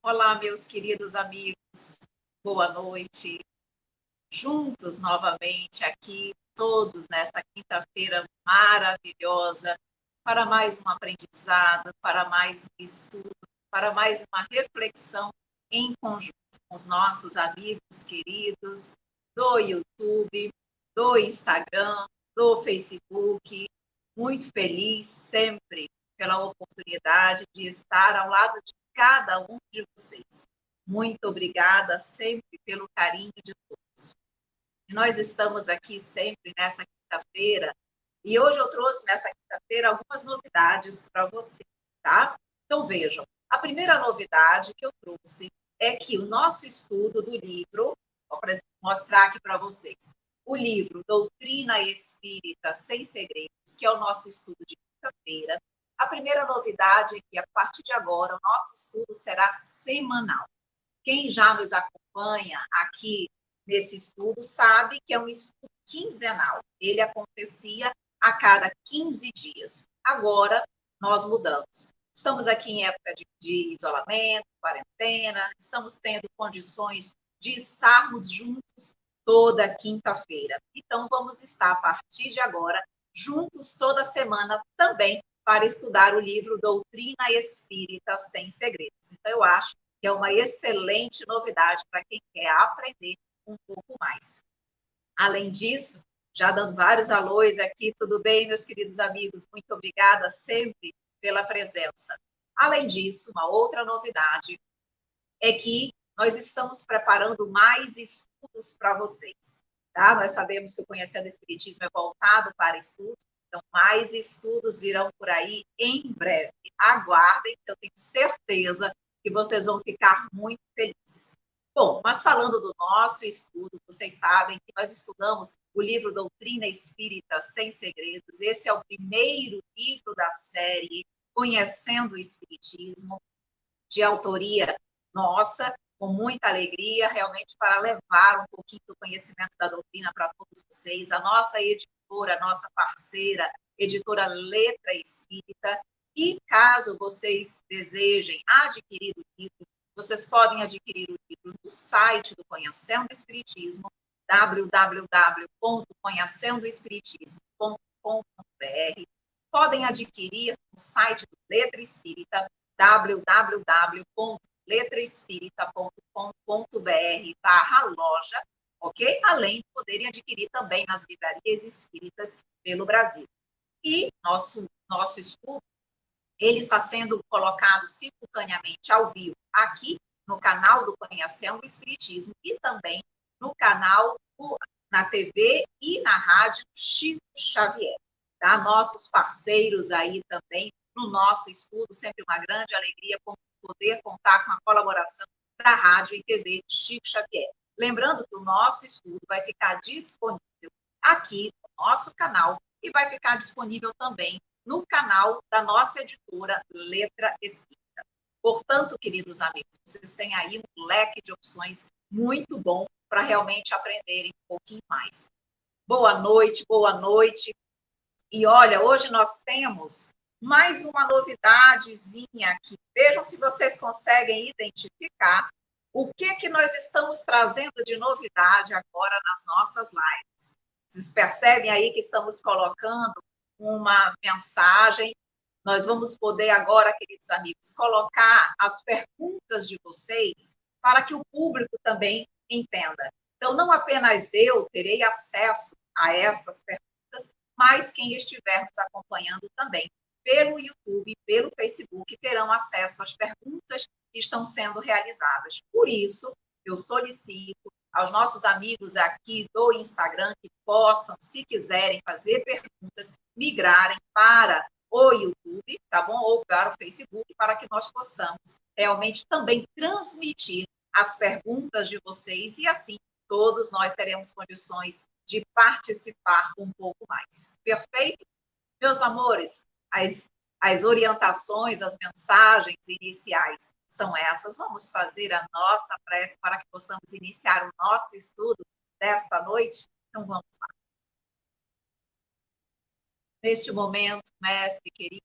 Olá, meus queridos amigos, boa noite. Juntos novamente aqui, todos nesta quinta-feira maravilhosa, para mais um aprendizado, para mais um estudo, para mais uma reflexão em conjunto com os nossos amigos queridos do YouTube, do Instagram, do Facebook. Muito feliz sempre pela oportunidade de estar ao lado de cada um de vocês. Muito obrigada sempre pelo carinho de todos. Nós estamos aqui sempre nessa quinta-feira e hoje eu trouxe nessa quinta-feira algumas novidades para você, tá? Então vejam, a primeira novidade que eu trouxe é que o nosso estudo do livro, vou mostrar aqui para vocês, o livro Doutrina Espírita Sem Segredos, que é o nosso estudo de quinta-feira. A primeira novidade é que, a partir de agora, o nosso estudo será semanal. Quem já nos acompanha aqui nesse estudo sabe que é um estudo quinzenal. Ele acontecia a cada 15 dias. Agora, nós mudamos. Estamos aqui em época de isolamento, quarentena, estamos tendo condições de estarmos juntos toda quinta-feira. Então, vamos estar, a partir de agora, juntos toda semana também para estudar o livro Doutrina Espírita Sem Segredos. Então, eu acho que é uma excelente novidade para quem quer aprender um pouco mais. Além disso, já dando vários alôs aqui, tudo bem, meus queridos amigos? Muito obrigada sempre pela presença. Além disso, uma outra novidade é que nós estamos preparando mais estudos para vocês, tá? Nós sabemos que o Conhecendo o Espiritismo é voltado para estudo, então mais estudos virão por aí em breve. Aguardem, que eu tenho certeza que vocês vão ficar muito felizes. Bom, mas falando do nosso estudo, vocês sabem que nós estudamos o livro Doutrina Espírita Sem Segredos. Esse é o primeiro livro da série Conhecendo o Espiritismo, de autoria nossa, com muita alegria, realmente para levar um pouquinho do conhecimento da doutrina para todos vocês. A nossa editora, a nossa parceira, editora Letra Espírita. E caso vocês desejem adquirir o livro, vocês podem adquirir o livro no site do Conhecendo o Espiritismo, www.conhecendoespiritismo.com.br. Podem adquirir no site do Letra Espírita, www.letraespírita.com.br/loja, ok? Além de poderem adquirir também nas livrarias espíritas pelo Brasil. E nosso estudo, ele está sendo colocado simultaneamente ao vivo aqui no canal do Conhecendo o Espiritismo e também no canal na TV e na rádio Chico Xavier, tá? Nossos parceiros aí também no nosso estudo, sempre uma grande alegria poder contar com a colaboração da rádio e TV Chico Xavier. Lembrando que o nosso estudo vai ficar disponível aqui no nosso canal e vai ficar disponível também no canal da nossa editora Letra Espírita. Portanto, queridos amigos, vocês têm aí um leque de opções muito bom para realmente aprenderem um pouquinho mais. Boa noite, boa noite. E olha, hoje nós temos mais uma novidadezinha aqui. Vejam se vocês conseguem identificar o que nós estamos trazendo de novidade agora nas nossas lives. Vocês percebem aí que estamos colocando uma mensagem. Nós vamos poder agora, queridos amigos, colocar as perguntas de vocês para que o público também entenda. Então, não apenas eu terei acesso a essas perguntas, mas quem estiver nos acompanhando também pelo YouTube e pelo Facebook terão acesso às perguntas que estão sendo realizadas. Por isso, eu solicito aos nossos amigos aqui do Instagram que possam, se quiserem fazer perguntas, migrarem para o YouTube, tá bom? Ou para o Facebook, para que nós possamos realmente também transmitir as perguntas de vocês e assim todos nós teremos condições de participar um pouco mais. Perfeito? Meus amores, as orientações, as mensagens iniciais são essas. Vamos fazer a nossa prece para que possamos iniciar o nosso estudo desta noite? Então, vamos lá. Neste momento, mestre querido,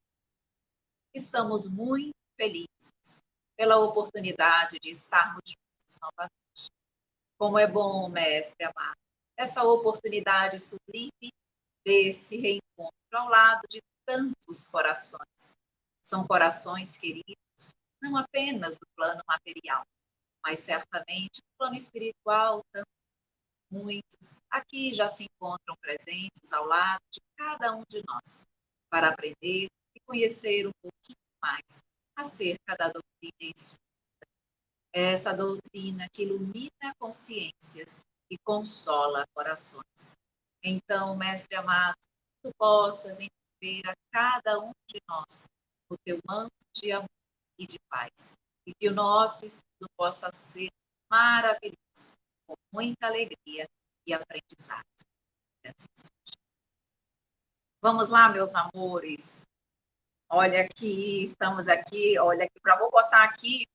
estamos muito felizes pela oportunidade de estarmos juntos novamente. Como é bom, mestre amado, essa oportunidade sublime desse reencontro ao lado de tantos corações. São corações queridos, não apenas do plano material, mas certamente do plano espiritual também. Muitos aqui já se encontram presentes ao lado de cada um de nós, para aprender e conhecer um pouquinho mais acerca da doutrina espírita. Essa doutrina que ilumina consciências e consola corações. Então, mestre amado, tu possas envolver a cada um de nós o teu manto de amor e de paz, e que o nosso estudo possa ser maravilhoso, com muita alegria e aprendizado. Vamos lá, meus amores. Olha aqui, estamos aqui, olha aqui, vou botar aqui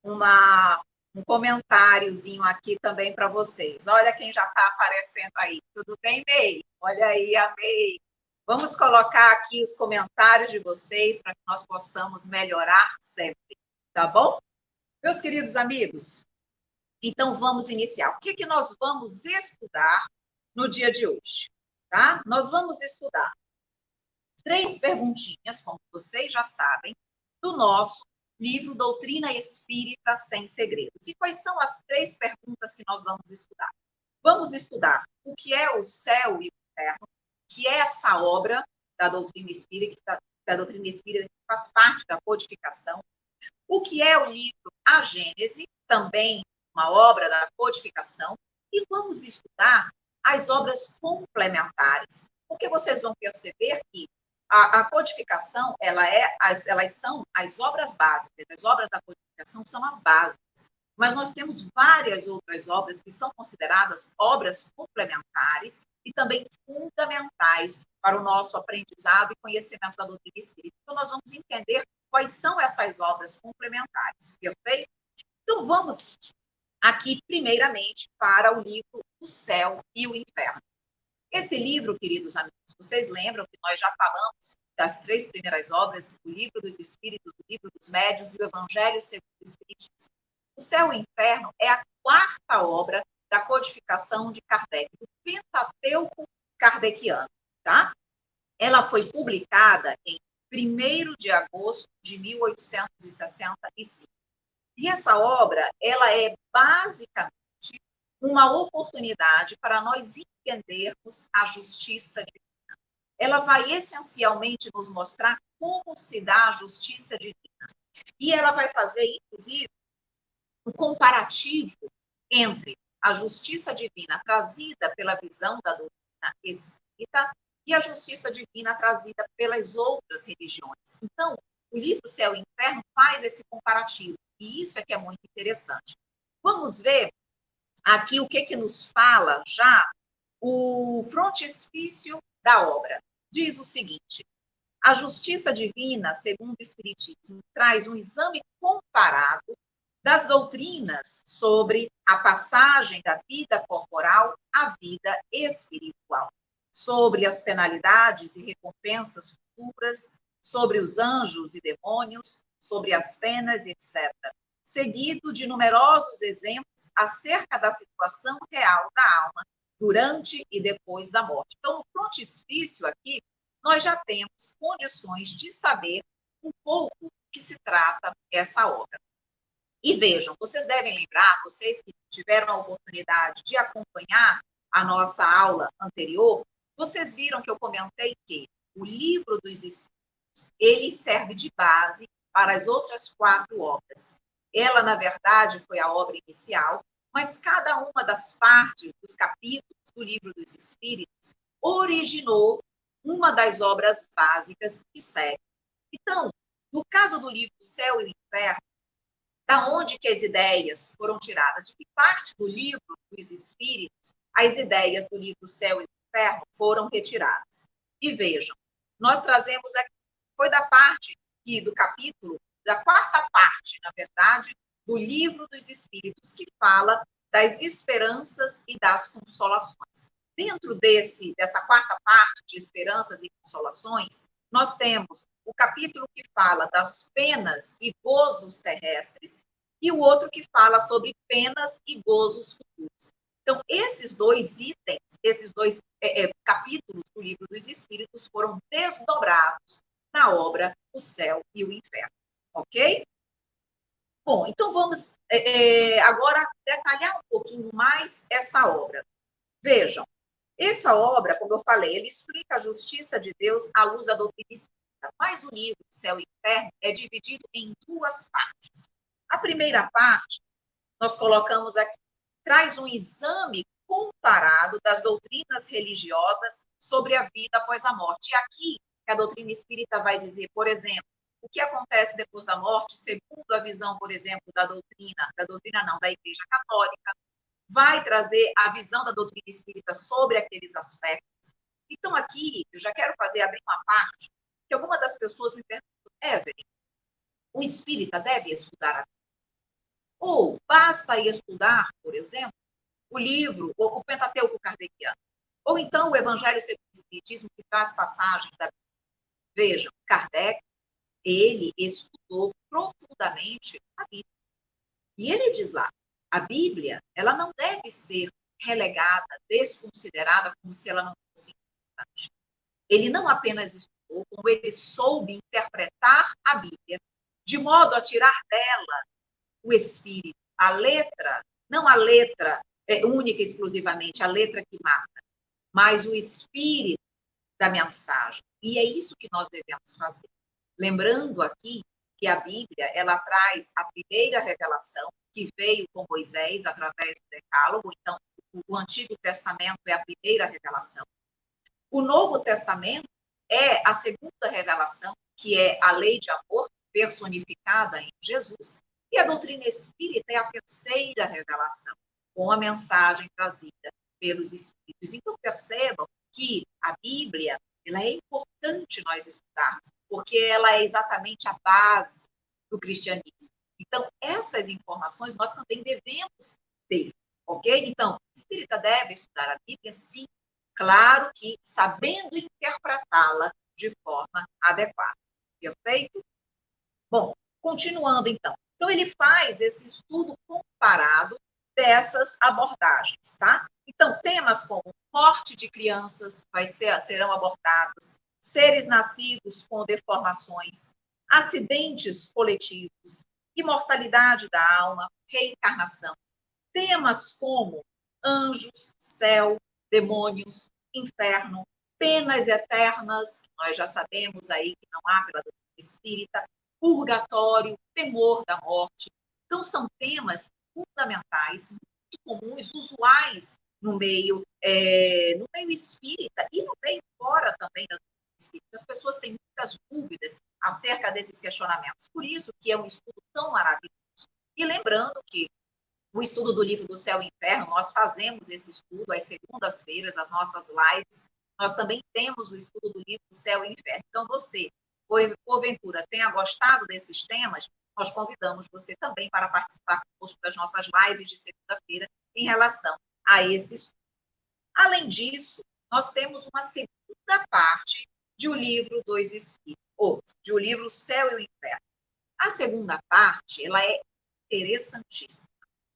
um comentáriozinho aqui também para vocês. Olha quem já está aparecendo aí. Tudo bem, May? Olha aí a May. Vamos colocar aqui os comentários de vocês para que nós possamos melhorar sempre, tá bom? Meus queridos amigos, então vamos iniciar. O que nós vamos estudar no dia de hoje? Tá? Nós vamos estudar 3 perguntinhas, como vocês já sabem, do nosso livro Doutrina Espírita Sem Segredos. E quais são as 3 perguntas que nós vamos estudar? Vamos estudar o que é o céu e o inferno, que é essa obra da doutrina espírita, que faz parte da codificação. O que é o livro A Gênese, também uma obra da codificação. E vamos estudar as obras complementares, porque vocês vão perceber que a codificação, elas são as obras básicas, as obras da codificação são as básicas, mas nós temos várias outras obras que são consideradas obras complementares e também fundamentais para o nosso aprendizado e conhecimento da doutrina espírita. Então, nós vamos entender quais são essas obras complementares, perfeito? Então, vamos aqui, primeiramente, para o livro O Céu e o Inferno. Esse livro, queridos amigos, vocês lembram que nós já falamos das 3 primeiras obras, o Livro dos Espíritos, o Livro dos Médiuns e o Evangelho segundo o Espiritismo. O Céu e o Inferno é a 4ª obra da codificação de Kardec, do Pentateuco kardeciano, tá? Ela foi publicada em 1º de agosto de 1865. E essa obra, ela é basicamente uma oportunidade para nós entendermos a justiça divina. Ela vai essencialmente nos mostrar como se dá a justiça divina. E ela vai fazer, inclusive, um comparativo entre a justiça divina trazida pela visão da doutrina espírita e a justiça divina trazida pelas outras religiões. Então, o livro Céu e Inferno faz esse comparativo, e isso é que é muito interessante. Vamos ver aqui o que nos fala já o frontispício da obra. Diz o seguinte: a justiça divina, segundo o Espiritismo, traz um exame comparado das doutrinas sobre a passagem da vida corporal à vida espiritual, sobre as penalidades e recompensas futuras, sobre os anjos e demônios, sobre as penas, etc., seguido de numerosos exemplos acerca da situação real da alma durante e depois da morte. Então, no frontispício aqui, nós já temos condições de saber um pouco do que se trata essa obra. E vejam, vocês devem lembrar, vocês que tiveram a oportunidade de acompanhar a nossa aula anterior, vocês viram que eu comentei que o Livro dos Espíritos, ele serve de base para as outras 4 obras. Ela, na verdade, foi a obra inicial, mas cada uma das partes dos capítulos do Livro dos Espíritos originou uma das obras básicas que segue. Então, no caso do livro Céu e o Inferno, da onde que as ideias foram tiradas? De que parte do livro dos Espíritos as ideias do livro Céu e Inferno foram retiradas? E vejam, nós trazemos aqui, foi da parte do capítulo, da 4ª parte, na verdade, do livro dos Espíritos, que fala das esperanças e das consolações. Dentro dessa 4ª parte de esperanças e consolações, nós temos o capítulo que fala das penas e gozos terrestres e o outro que fala sobre penas e gozos futuros. Então, esses dois itens, esses dois capítulos do Livro dos Espíritos foram desdobrados na obra O Céu e o Inferno. Ok? Bom, então vamos agora detalhar um pouquinho mais essa obra. Vejam, essa obra, como eu falei, ele explica a justiça de Deus à luz da doutrina espírita, mas o livro O Céu e o Inferno é dividido em duas partes. A primeira parte, nós colocamos aqui, traz um exame comparado das doutrinas religiosas sobre a vida após a morte. E aqui, a doutrina espírita vai dizer, por exemplo, o que acontece depois da morte, segundo a visão, por exemplo, da Igreja Católica, vai trazer a visão da doutrina espírita sobre aqueles aspectos. Então, aqui, eu já quero abrir uma parte, que algumas das pessoas me perguntam, Evelyn, o espírita deve estudar a Bíblia? Ou basta estudar, por exemplo, o livro, ou o Pentateuco Kardeciano, ou então o Evangelho segundo o Espiritismo, que traz passagens da Bíblia. Vejam, Kardec, ele estudou profundamente a Bíblia. E ele diz lá, a Bíblia, ela não deve ser relegada, desconsiderada, como se ela não fosse importante. Ele não apenas estudou, como ele soube interpretar a Bíblia, de modo a tirar dela o espírito, a letra, não a letra única e exclusivamente, a letra que mata, mas o espírito da mensagem. E é isso que nós devemos fazer. Lembrando aqui que a Bíblia, ela traz a primeira revelação, que veio com Moisés através do Decálogo. Então, o Antigo Testamento é a primeira revelação. O Novo Testamento é a segunda revelação, que é a lei de amor personificada em Jesus. E a doutrina espírita é a terceira revelação, com a mensagem trazida pelos espíritos. Então, percebam que a Bíblia, ela é importante nós estudarmos, porque ela é exatamente a base do cristianismo. Então, essas informações nós também devemos ter, ok? Então, o espírita deve estudar a Bíblia, sim, claro que sabendo interpretá-la de forma adequada. Perfeito? Bom, continuando então. Então, ele faz esse estudo comparado dessas abordagens, tá? Então, temas como morte de crianças serão abordados, seres nascidos com deformações, acidentes coletivos, imortalidade da alma, reencarnação. Temas como anjos, céu, demônios, inferno, penas eternas, que nós já sabemos aí que não há pela doutrina espírita, purgatório, temor da morte. Então, são temas fundamentais, muito comuns, usuais no meio espírita e no meio fora também da doutrina espírita. As pessoas têm muitas dúvidas acerca desses questionamentos. Por isso que é um estudo tão maravilhoso. E lembrando que o estudo do livro do Céu e Inferno, nós fazemos esse estudo às segundas-feiras, as nossas lives. Nós também temos o estudo do livro do Céu e Inferno. Então, você, porventura, tenha gostado desses temas, nós convidamos você também para participar conosco das nossas lives de segunda-feira em relação a esse estudo. Além disso, nós temos uma segunda parte de O Livro dos Espíritos, ou de O Livro Céu e o Inferno. A segunda parte, ela é interessantíssima.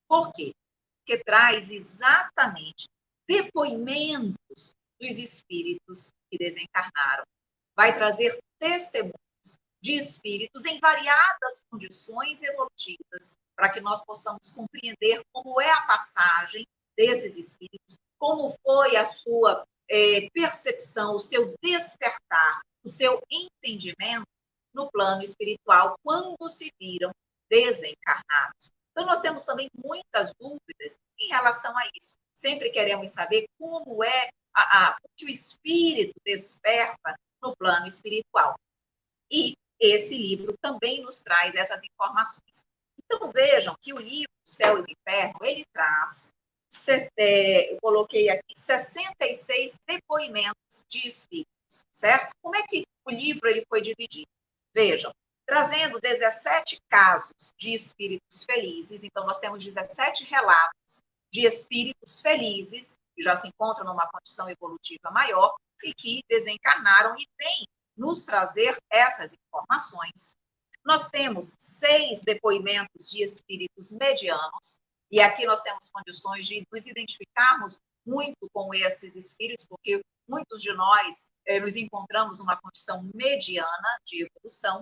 Por quê? Porque traz exatamente depoimentos dos espíritos que desencarnaram. Vai trazer testemunhos de espíritos em variadas condições evolutivas, para que nós possamos compreender como é a passagem desses espíritos, como foi a sua percepção, o seu despertar, o seu entendimento no plano espiritual, quando se viram desencarnados. Então, nós temos também muitas dúvidas em relação a isso. Sempre queremos saber como é o que o espírito desperta no plano espiritual. E esse livro também nos traz essas informações. Então, vejam que o livro O Céu e o Inferno, ele traz, eu coloquei aqui, 66 depoimentos de espíritos, certo? Como é que o livro ele foi dividido? Vejam, trazendo 17 casos de espíritos felizes. Então, nós temos 17 relatos de espíritos felizes, que já se encontram numa condição evolutiva maior e que desencarnaram e vêm nos trazer essas informações. Nós temos 6 depoimentos de espíritos medianos, e aqui nós temos condições de nos identificarmos muito com esses espíritos, porque muitos de nós nos encontramos numa condição mediana de evolução.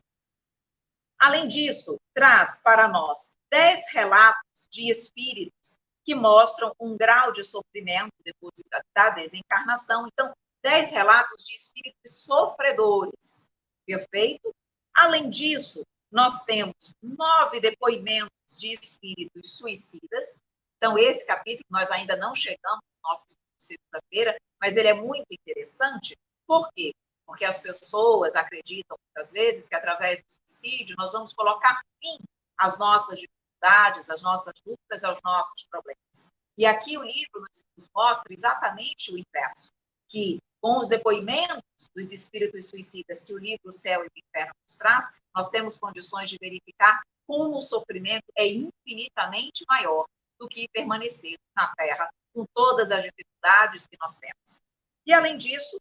Além disso, traz para nós 10 relatos de espíritos que mostram um grau de sofrimento depois da desencarnação. Então, 10 relatos de espíritos sofredores. Perfeito? Além disso, nós temos 9 depoimentos de espíritos suicidas. Então, esse capítulo nós ainda não chegamos no nosso segunda-feira, mas ele é muito interessante. Por quê? Porque as pessoas acreditam, muitas vezes, que através do suicídio nós vamos colocar fim às nossas dificuldades, às nossas lutas, aos nossos problemas. E aqui o livro nos mostra exatamente o inverso, que com os depoimentos dos espíritos suicidas que o livro O Céu e o Inferno nos traz, nós temos condições de verificar como o sofrimento é infinitamente maior do que permanecer na Terra com todas as dificuldades que nós temos. E, além disso,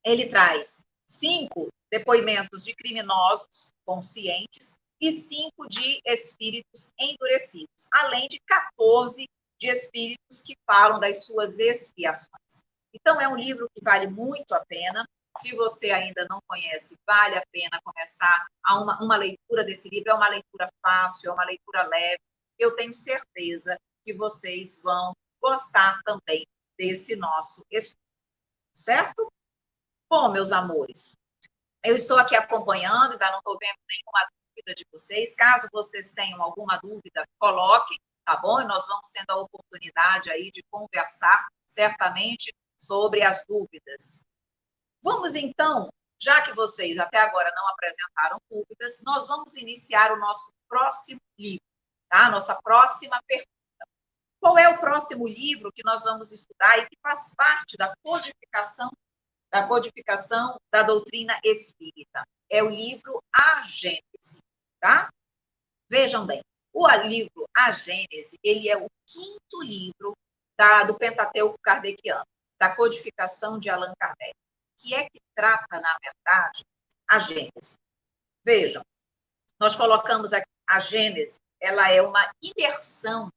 ele traz 5 depoimentos de criminosos conscientes e 5 de espíritos endurecidos, além de 14 de espíritos que falam das suas expiações. Então, é um livro que vale muito a pena. Se você ainda não conhece, vale a pena começar uma leitura desse livro. É uma leitura fácil, é uma leitura leve. Eu tenho certeza que vocês vão gostar também desse nosso estudo, certo? Bom, meus amores, eu estou aqui acompanhando, ainda não estou vendo nenhuma dúvida de vocês. Caso vocês tenham alguma dúvida, coloquem, tá bom? E nós vamos tendo a oportunidade aí de conversar, certamente, sobre as dúvidas. Vamos, então, já que vocês até agora não apresentaram dúvidas, nós vamos iniciar o nosso próximo livro, tá? Nossa próxima pergunta. Qual é o próximo livro que nós vamos estudar e que faz parte da codificação da doutrina espírita? É o livro A Gênese, tá? Vejam bem, o livro A Gênese, ele é o 5º livro do Pentateuco kardeciano, da codificação de Allan Kardec, que é que trata, na verdade, a Gênese. Vejam, nós colocamos aqui a Gênese, ela é uma imersão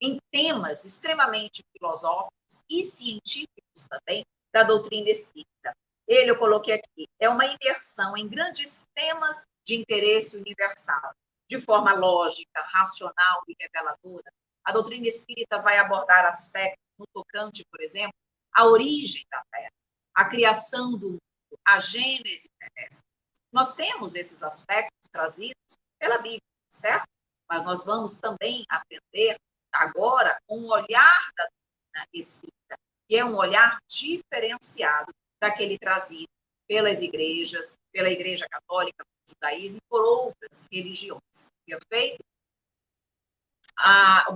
em temas extremamente filosóficos e científicos também da doutrina espírita. Eu coloquei aqui, é uma imersão em grandes temas de interesse universal, de forma lógica, racional e reveladora. A doutrina espírita vai abordar aspectos no tocante, por exemplo, à origem da Terra, a criação do mundo, a gênese terrestre. Nós temos esses aspectos trazidos pela Bíblia, certo? Mas nós vamos também aprender agora um olhar da doutrina espírita, que é um olhar diferenciado daquele trazido pelas igrejas, pela Igreja Católica, pelo judaísmo e por outras religiões. Perfeito?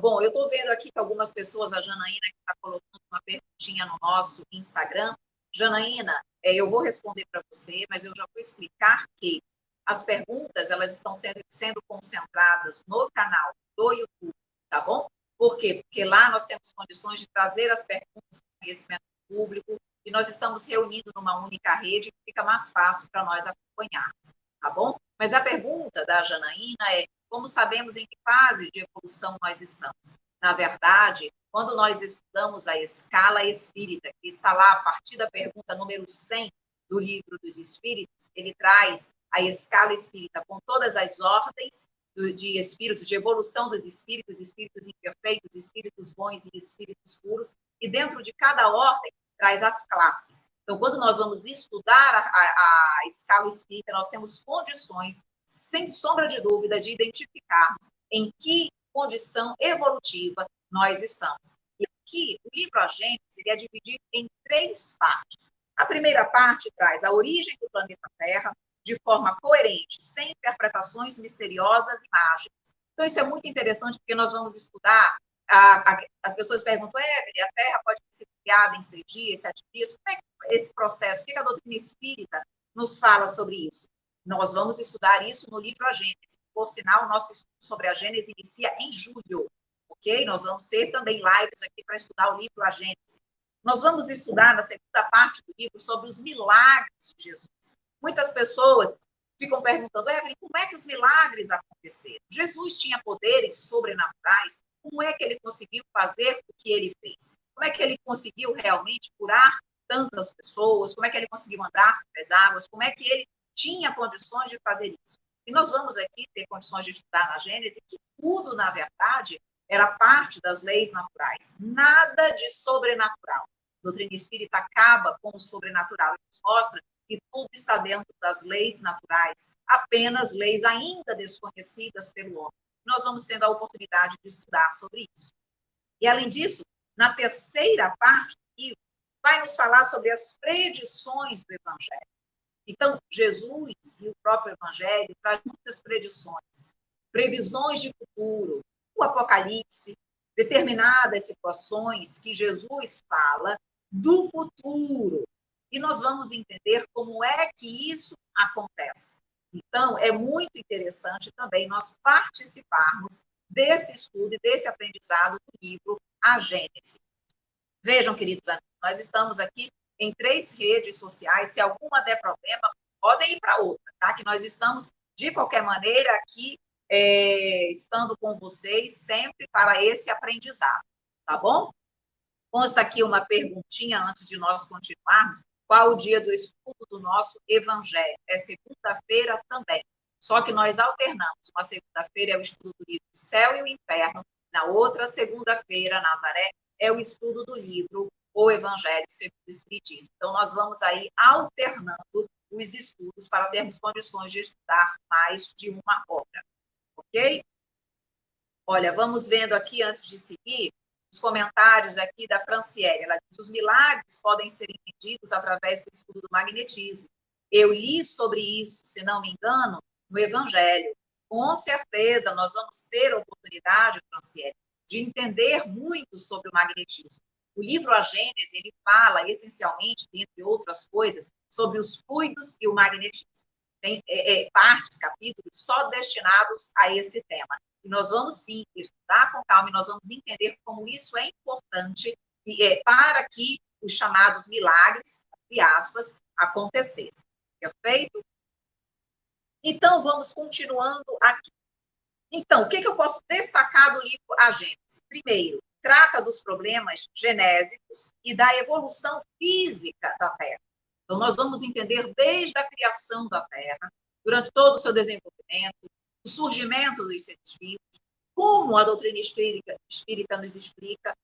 Bom, eu estou vendo aqui que algumas pessoas, a Janaína, que está colocando uma perguntinha no nosso Instagram. Janaína, eu vou responder para você, mas eu já vou explicar que as perguntas, elas estão sendo concentradas no canal do YouTube, tá bom? Por quê? Porque lá nós temos condições de trazer as perguntas para o conhecimento público e nós estamos reunindo numa única rede que fica mais fácil para nós acompanharmos, tá bom? Mas a pergunta da Janaína é: como sabemos em que fase de evolução nós estamos? Na verdade, quando nós estudamos a escala espírita, que está lá a partir da pergunta número 100 do Livro dos Espíritos, ele traz a escala espírita com todas as ordens de espíritos, de evolução dos espíritos, espíritos imperfeitos, espíritos bons e espíritos puros, e dentro de cada ordem traz as classes. Então, quando nós vamos estudar a escala espírita, nós temos condições, sem sombra de dúvida, de identificarmos em que condição evolutiva nós estamos. E aqui, o livro A Gênese é dividido em 3 partes. A primeira parte traz a origem do planeta Terra, de forma coerente, sem interpretações misteriosas e mágicas. Então, isso é muito interessante, porque nós vamos estudar. As pessoas perguntam: Evelyn, a Terra pode ser criada em 6 dias, 7 dias? Como é que esse processo? O que a doutrina espírita nos fala sobre isso? Nós vamos estudar isso no livro A Gênese. Por sinal, o nosso estudo sobre a Gênese inicia em julho, ok? Nós vamos ter também lives aqui para estudar o livro A Gênese. Nós vamos estudar na segunda parte do livro sobre os milagres de Jesus. Muitas pessoas ficam perguntando, Evelyn, como é que os milagres aconteceram? Jesus tinha poderes sobrenaturais, como é que ele conseguiu fazer o que ele fez? Como é que ele conseguiu realmente curar tantas pessoas? Como é que ele conseguiu andar sobre as águas? Como é que ele tinha condições de fazer isso? E nós vamos aqui ter condições de estudar na Gênesis que tudo, na verdade, era parte das leis naturais. Nada de sobrenatural. A doutrina espírita acaba com o sobrenatural e nos mostra que tudo está dentro das leis naturais, apenas leis ainda desconhecidas pelo homem. Nós vamos tendo a oportunidade de estudar sobre isso. E, além disso, na terceira parte do livro, vai nos falar sobre as predições do Evangelho. Então, Jesus e o próprio Evangelho traz muitas predições, previsões de futuro, o Apocalipse, determinadas situações que Jesus fala do futuro. E nós vamos entender como é que isso acontece. Então, é muito interessante também nós participarmos desse estudo e desse aprendizado do livro A Gênese. Vejam, queridos amigos, nós estamos aqui em 3 redes sociais. Se alguma der problema, podem ir para outra, tá? Que nós estamos, de qualquer maneira, aqui estando com vocês sempre para esse aprendizado, tá bom? Consta aqui uma perguntinha antes de nós continuarmos. Qual o dia do estudo do nosso Evangelho? É segunda-feira também. Só que nós alternamos. Uma segunda-feira é o estudo do livro Céu e o Inferno. Na outra segunda-feira, Nazaré, é o estudo do livro O Evangelho segundo o Espiritismo. Então, nós vamos aí alternando os estudos para termos condições de estudar mais de uma obra. Ok? Olha, vamos vendo aqui, antes de seguir, os comentários aqui da Franciele. Ela diz, os milagres podem ser entendidos através do estudo do magnetismo. Eu li sobre isso, se não me engano, no Evangelho. Com certeza, nós vamos ter a oportunidade, Franciele, de entender muito sobre o magnetismo. O livro A Gênese, ele fala, essencialmente, dentre outras coisas, sobre os fluidos e o magnetismo. Tem partes, capítulos, só destinados a esse tema. E nós vamos, sim, estudar com calma e nós vamos entender como isso é importante para que os chamados milagres, entre aspas, acontecessem. Perfeito? Então, vamos continuando aqui. Então, o que eu posso destacar do livro A Gênese? Primeiro, trata dos problemas genésicos e da evolução física da Terra. Então, nós vamos entender desde a criação da Terra, durante todo o seu desenvolvimento, o surgimento dos seres vivos, como a doutrina espírita nos explica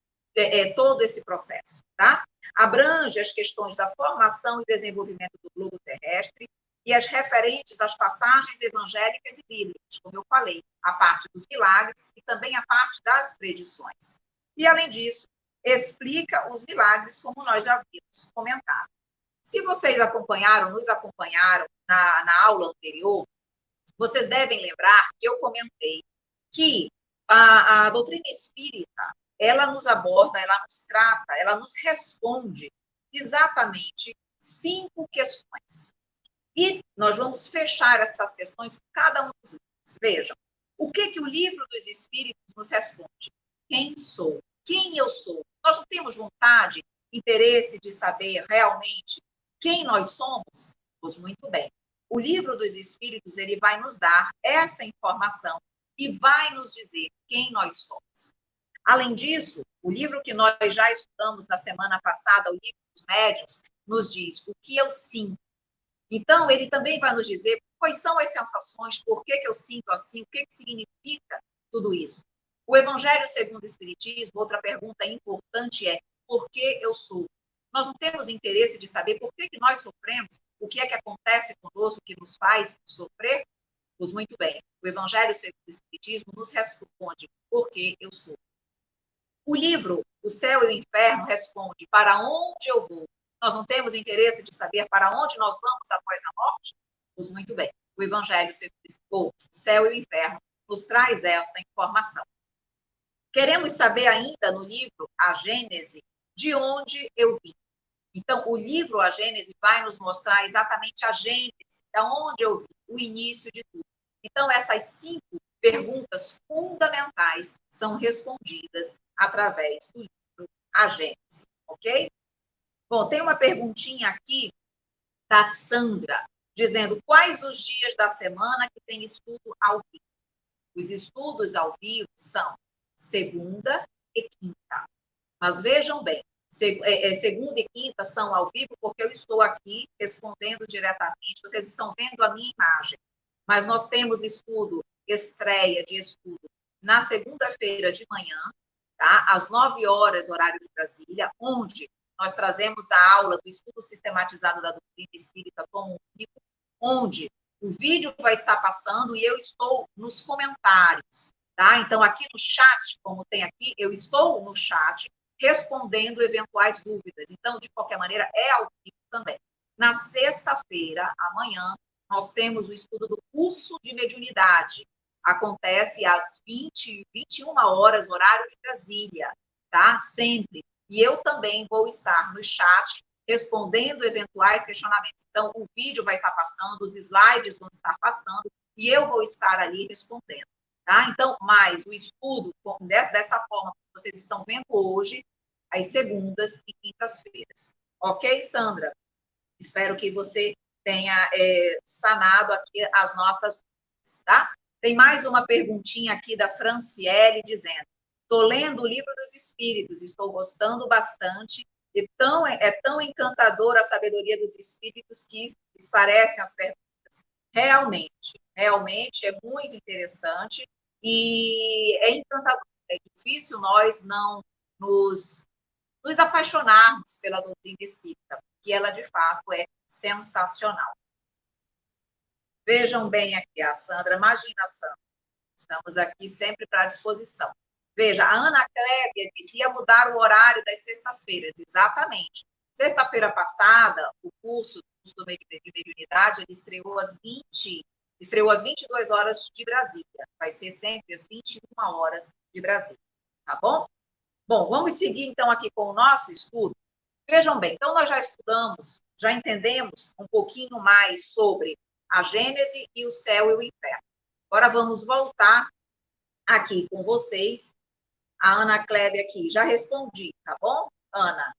todo esse processo, tá? Abrange as questões da formação e desenvolvimento do globo terrestre e as referentes às passagens evangélicas e bíblicas, como eu falei, a parte dos milagres e também a parte das predições. E, além disso, explica os milagres, como nós já vimos comentado. Se vocês nos acompanharam na aula anterior, vocês devem lembrar que eu comentei que a doutrina espírita, ela nos aborda, ela nos trata, ela nos responde exatamente 5 questões. E nós vamos fechar essas questões com cada um dos livros. Vejam, o que o livro dos Espíritos nos responde? Quem sou? Quem eu sou? Nós não temos vontade, interesse de saber realmente quem nós somos? Pois muito bem. O livro dos Espíritos, ele vai nos dar essa informação e vai nos dizer quem nós somos. Além disso, o livro que nós já estudamos na semana passada, o livro dos Médiuns, nos diz o que eu sinto. Então, ele também vai nos dizer quais são as sensações, por que eu sinto assim, o que significa tudo isso. O Evangelho segundo o Espiritismo, outra pergunta importante é, por que eu sou? Nós não temos interesse de saber por que nós sofremos, o que é que acontece conosco que nos faz sofrer? Pois muito bem, o Evangelho segundo o Espiritismo nos responde por que eu sou. O livro O Céu e o Inferno responde para onde eu vou. Nós não temos interesse de saber para onde nós vamos após a morte? Pois muito bem, o Evangelho segundo o Céu e o Inferno nos traz esta informação. Queremos saber ainda no livro A Gênese de onde eu vim. Então, o livro A Gênese vai nos mostrar exatamente a gênese, de onde eu vim, o início de tudo. Então, essas 5 perguntas fundamentais são respondidas através do livro A Gênese, ok? Bom, tem uma perguntinha aqui da Sandra. dizendo quais os dias da semana que tem estudo ao vivo. Os estudos ao vivo são segunda e quinta. Mas vejam bem, segunda e quinta são ao vivo porque eu estou aqui respondendo diretamente, vocês estão vendo a minha imagem. Mas nós temos estreia de estudo na segunda-feira de manhã, tá? Às 9 horas, horário de Brasília, onde nós trazemos a aula do estudo sistematizado da doutrina espírita como único, onde o vídeo vai estar passando e eu estou nos comentários, tá? Então, aqui no chat, como tem aqui, eu estou no chat respondendo eventuais dúvidas. Então, de qualquer maneira, é ao vivo também. Na sexta-feira, amanhã, nós temos o estudo do curso de mediunidade. Acontece às 21 horas, horário de Brasília, tá? Sempre. E eu também vou estar no chat respondendo eventuais questionamentos. Então, o vídeo vai estar passando, os slides vão estar passando, e eu vou estar ali respondendo. Tá? Então, mais o estudo, dessa forma que vocês estão vendo hoje, às segundas e quintas-feiras. Ok, Sandra? Espero que você tenha sanado aqui as nossas dúvidas, tá? Tem mais uma perguntinha aqui da Franciele dizendo: estou lendo o Livro dos Espíritos, estou gostando bastante, e é tão encantadora a sabedoria dos Espíritos que esclarecem as perguntas. Realmente é muito interessante e é encantador. É difícil nós não nos apaixonarmos pela doutrina espírita, porque ela, de fato, é sensacional. Vejam bem aqui, a Sandra, imagina, Sandra, estamos aqui sempre para disposição. Veja, a Ana Clébia disse ia mudar o horário das sextas-feiras, exatamente. Sexta-feira passada, o curso de mediunidade, ele estreou às 22 horas de Brasília. Vai ser sempre às 21 horas de Brasília, tá bom? Bom, vamos seguir, então, aqui com o nosso estudo. Vejam bem, então nós já estudamos, já entendemos um pouquinho mais sobre a Gênese e o céu e o inferno. Agora vamos voltar aqui com vocês. A Ana Clébia aqui, já respondi, tá bom, Ana?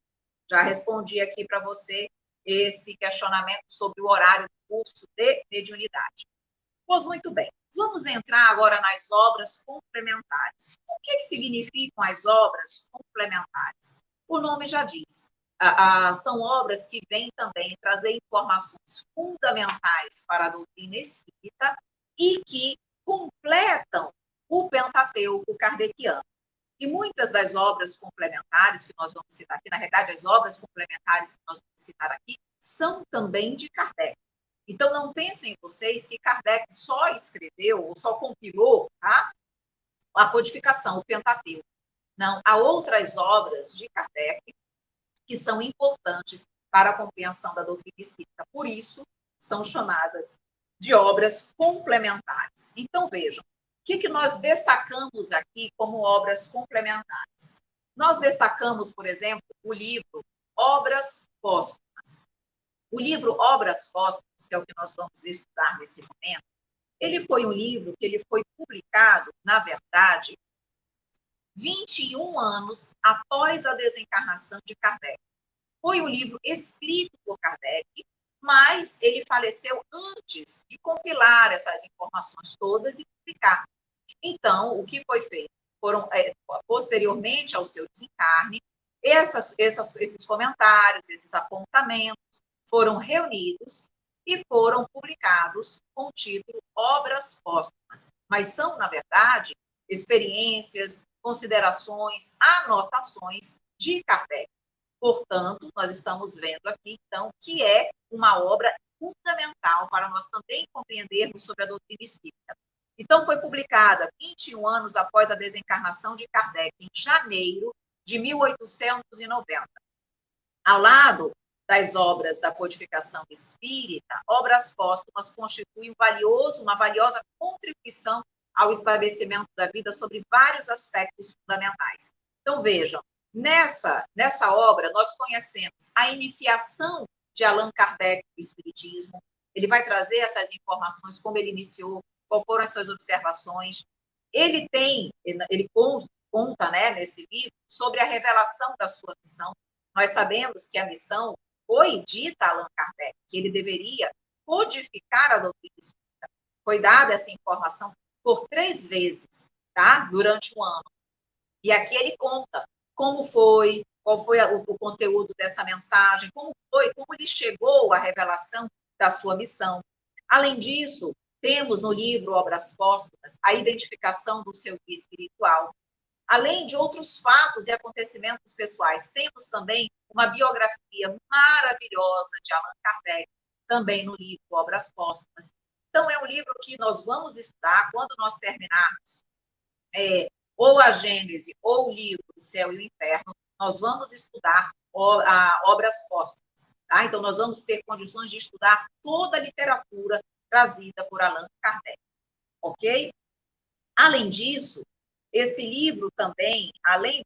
Já respondi aqui para você esse questionamento sobre o horário do curso de mediunidade. Pois muito bem, vamos entrar agora nas obras complementares. O que significam as obras complementares? O nome já diz. São obras que vêm também trazer informações fundamentais para a doutrina espírita e que completam o Pentateuco kardeciano. E muitas das obras complementares que nós vamos citar aqui, na verdade, as obras complementares que nós vamos citar aqui, são também de Kardec. Então, não pensem vocês que Kardec só escreveu ou só compilou, tá, a codificação, o Pentateuco. Não, há outras obras de Kardec que são importantes para a compreensão da doutrina espírita. Por isso, são chamadas de obras complementares. Então, vejam, o que nós destacamos aqui como obras complementares? Nós destacamos, por exemplo, o livro Obras Póstumas. O livro Obras Póstumas, que é o que nós vamos estudar nesse momento, ele foi um livro que ele foi publicado, na verdade, 21 anos após a desencarnação de Kardec. Foi um livro escrito por Kardec, mas ele faleceu antes de compilar essas informações todas e publicar. Então, o que foi feito? Foram, posteriormente ao seu desencarne, esses comentários, esses apontamentos foram reunidos e foram publicados com o título Obras Póstumas. Mas são, na verdade, experiências, considerações, anotações de Kardec. Portanto, nós estamos vendo aqui, então, que é uma obra fundamental para nós também compreendermos sobre a doutrina espírita. Então, foi publicada 21 anos após a desencarnação de Kardec, em janeiro de 1890. Ao lado das obras da codificação espírita, Obras Póstumas constituem uma valiosa contribuição ao esclarecimento da vida sobre vários aspectos fundamentais. Então, vejam, nessa obra, nós conhecemos a iniciação de Allan Kardec no Espiritismo. Ele vai trazer essas informações, como ele iniciou, quais foram as suas observações. Ele conta, né, nesse livro, sobre a revelação da sua missão. Nós sabemos que a missão foi dita a Allan Kardec, que ele deveria codificar a doutrina espírita. Foi dada essa informação por 3 vezes, tá? Durante um ano. E aqui ele conta como foi, qual foi o conteúdo dessa mensagem, como foi, como lhe chegou a revelação da sua missão. Além disso, temos no livro Obras Póstumas a identificação do seu guia espiritual. Além de outros fatos e acontecimentos pessoais, temos também uma biografia maravilhosa de Allan Kardec, também no livro Obras Póstumas. Então, é um livro que nós vamos estudar quando nós terminarmos ou a Gênese ou o livro O Céu e o Inferno, nós vamos estudar obras póstumas. Tá? Então, nós vamos ter condições de estudar toda a literatura trazida por Allan Kardec. Ok? Além disso, esse livro também, além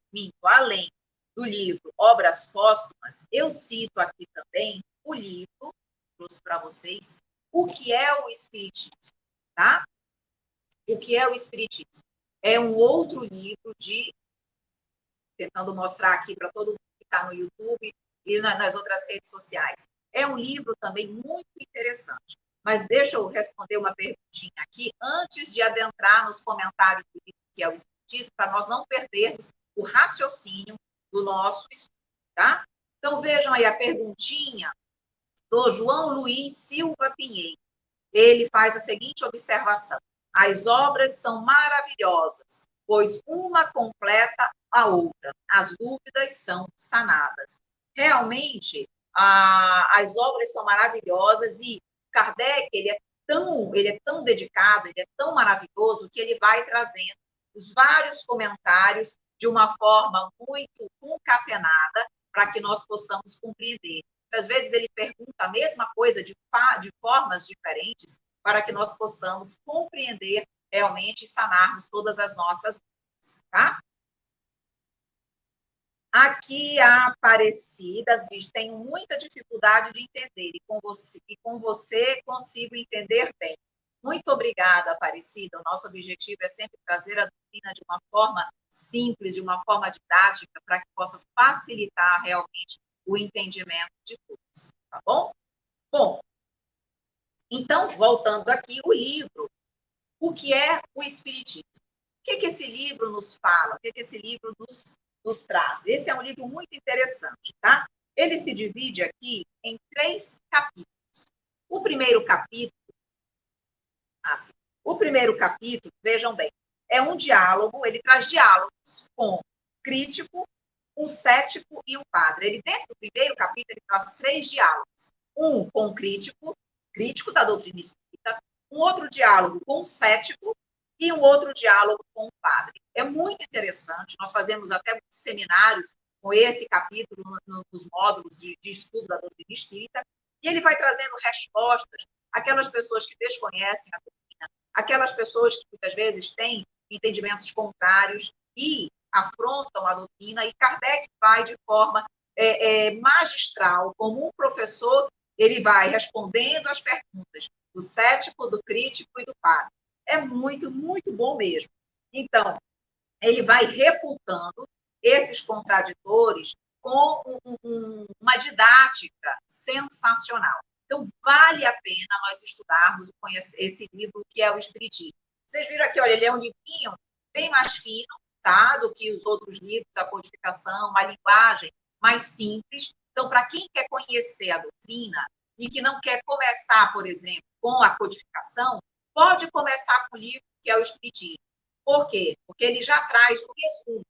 do livro Obras Póstumas, eu cito aqui também o livro, trouxe para vocês, O que é o Espiritismo, tá? O que é o Espiritismo? É um outro livro tentando mostrar aqui para todo mundo que está no YouTube e nas outras redes sociais. É um livro também muito interessante. Mas deixa eu responder uma perguntinha aqui, antes de adentrar nos comentários do livro que é o Espiritismo, para nós não perdermos o raciocínio do nosso estudo, tá? Então, vejam aí a perguntinha do João Luiz Silva Pinheiro. Ele faz a seguinte observação: as obras são maravilhosas, pois uma completa a outra. As dúvidas são sanadas. Realmente, as obras são maravilhosas e Kardec, ele é tão dedicado, ele é tão maravilhoso que ele vai trazendo os vários comentários de uma forma muito concatenada para que nós possamos compreender. Às vezes ele pergunta a mesma coisa de formas diferentes para que nós possamos compreender realmente e sanarmos todas as nossas dúvidas, tá? Aqui a Aparecida diz: tenho muita dificuldade de entender e com você consigo entender bem. Muito obrigada, Aparecida. O nosso objetivo é sempre trazer a doutrina de uma forma simples, de uma forma didática, para que possa facilitar realmente o entendimento de todos, tá bom? Bom, então, voltando aqui, o livro, o que é o Espiritismo? O que esse livro nos fala? O que esse livro nos traz? Esse é um livro muito interessante, tá? Ele se divide aqui em 3 capítulos. O primeiro capítulo, vejam bem, é um diálogo, ele traz diálogos com crítico, um cético e um padre. Ele, dentro do primeiro capítulo, ele traz 3 diálogos. Um com o crítico da doutrina espírita, um outro diálogo com o cético e um outro diálogo com o padre. É muito interessante, nós fazemos até muitos seminários com esse capítulo nos módulos de estudo da doutrina espírita, e ele vai trazendo respostas àquelas pessoas que desconhecem a doutrina, aquelas pessoas que muitas vezes têm entendimentos contrários e afrontam a doutrina, e Kardec vai de forma magistral, como um professor, ele vai respondendo as perguntas do cético, do crítico e do padre. É muito, muito bom mesmo. Então, ele vai refutando esses contraditores com uma didática sensacional. Então, vale a pena nós estudarmos esse livro que é o Espiritismo. Vocês viram aqui, olha, ele é um livrinho bem mais fino, tá, do que os outros livros da codificação, uma linguagem mais simples. Então, para quem quer conhecer a doutrina e que não quer começar, por exemplo, com a codificação, pode começar com o livro que é o Espiritismo. Por quê? Porque ele já traz o resumo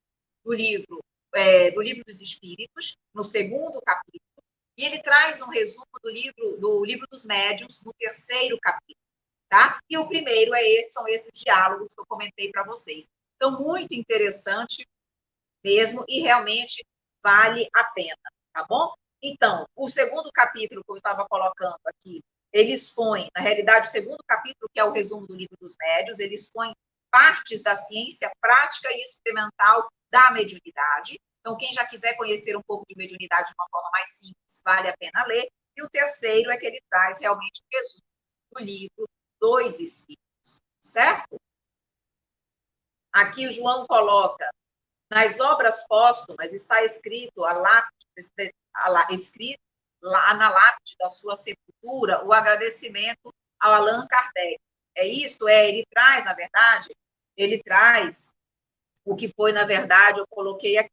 do livro dos Espíritos, no segundo capítulo, e ele traz um resumo do livro dos Médiuns, no terceiro capítulo, tá? E o primeiro são esses diálogos que eu comentei para vocês. Então, muito interessante mesmo, e realmente vale a pena, tá bom? Então, o segundo capítulo que eu estava colocando aqui, ele expõe, na realidade, o segundo capítulo, que é o resumo do livro dos médiuns, ele expõe partes da ciência prática e experimental da mediunidade. Então, quem já quiser conhecer um pouco de mediunidade de uma forma mais simples, vale a pena ler. E o terceiro é que ele traz realmente o resumo do livro dos Espíritos, certo? Aqui o João coloca: nas obras póstumas está escrito lá na lápide da sua sepultura, o agradecimento ao Allan Kardec. É isso? Ele traz, na verdade, ele traz o que foi, na verdade, eu coloquei aqui.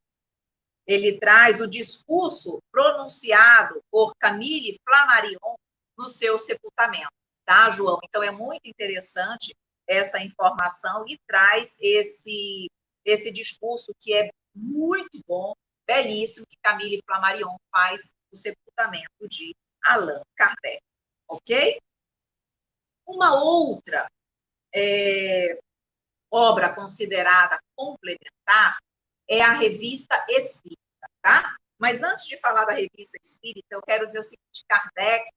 Ele traz o discurso pronunciado por Camille Flammarion no seu sepultamento, tá, João? Então, é muito interessante essa informação e traz esse discurso que é muito bom, belíssimo, que Camille Flammarion faz no sepultamento de Allan Kardec, ok? Uma outra obra considerada complementar é a Revista Espírita, tá? Mas antes de falar da Revista Espírita, eu quero dizer o seguinte: Kardec,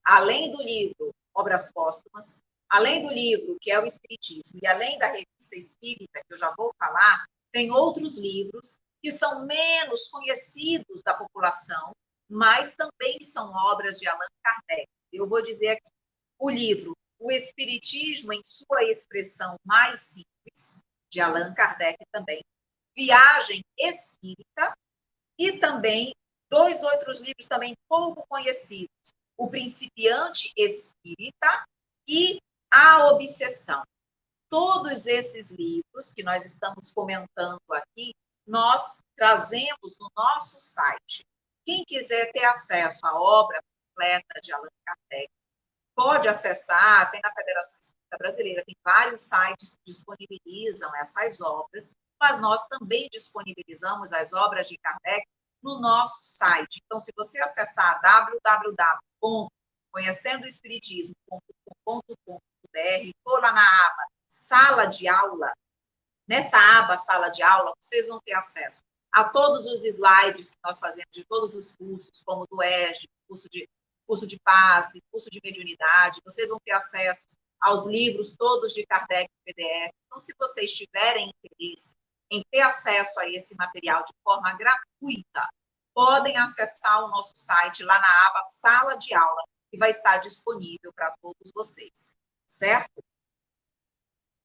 além do livro Obras Póstumas, além do livro que é o Espiritismo, e além da Revista Espírita, que eu já vou falar, tem outros livros que são menos conhecidos da população, mas também são obras de Allan Kardec. Eu vou dizer aqui, o livro O Espiritismo em sua expressão mais simples, de Allan Kardec também, Viagem Espírita, e também 2 outros livros também pouco conhecidos, O Principiante Espírita e A Obsessão. Todos esses livros que nós estamos comentando aqui, nós trazemos no nosso site. Quem quiser ter acesso à obra completa de Allan Kardec, pode acessar, tem na Federação Espírita Brasileira, tem vários sites que disponibilizam essas obras, mas nós também disponibilizamos as obras de Kardec no nosso site. Então, se você acessar www.conhecendoespiritismo.com.br, for lá na aba Sala de Aula, nessa aba Sala de Aula, vocês vão ter acesso a todos os slides que nós fazemos de todos os cursos, como do ESG, curso de passe, curso de mediunidade, vocês vão ter acesso aos livros todos de Kardec em PDF. Então, se vocês tiverem interesse em ter acesso a esse material de forma gratuita, podem acessar o nosso site lá na aba Sala de Aula, que vai estar disponível para todos vocês, certo?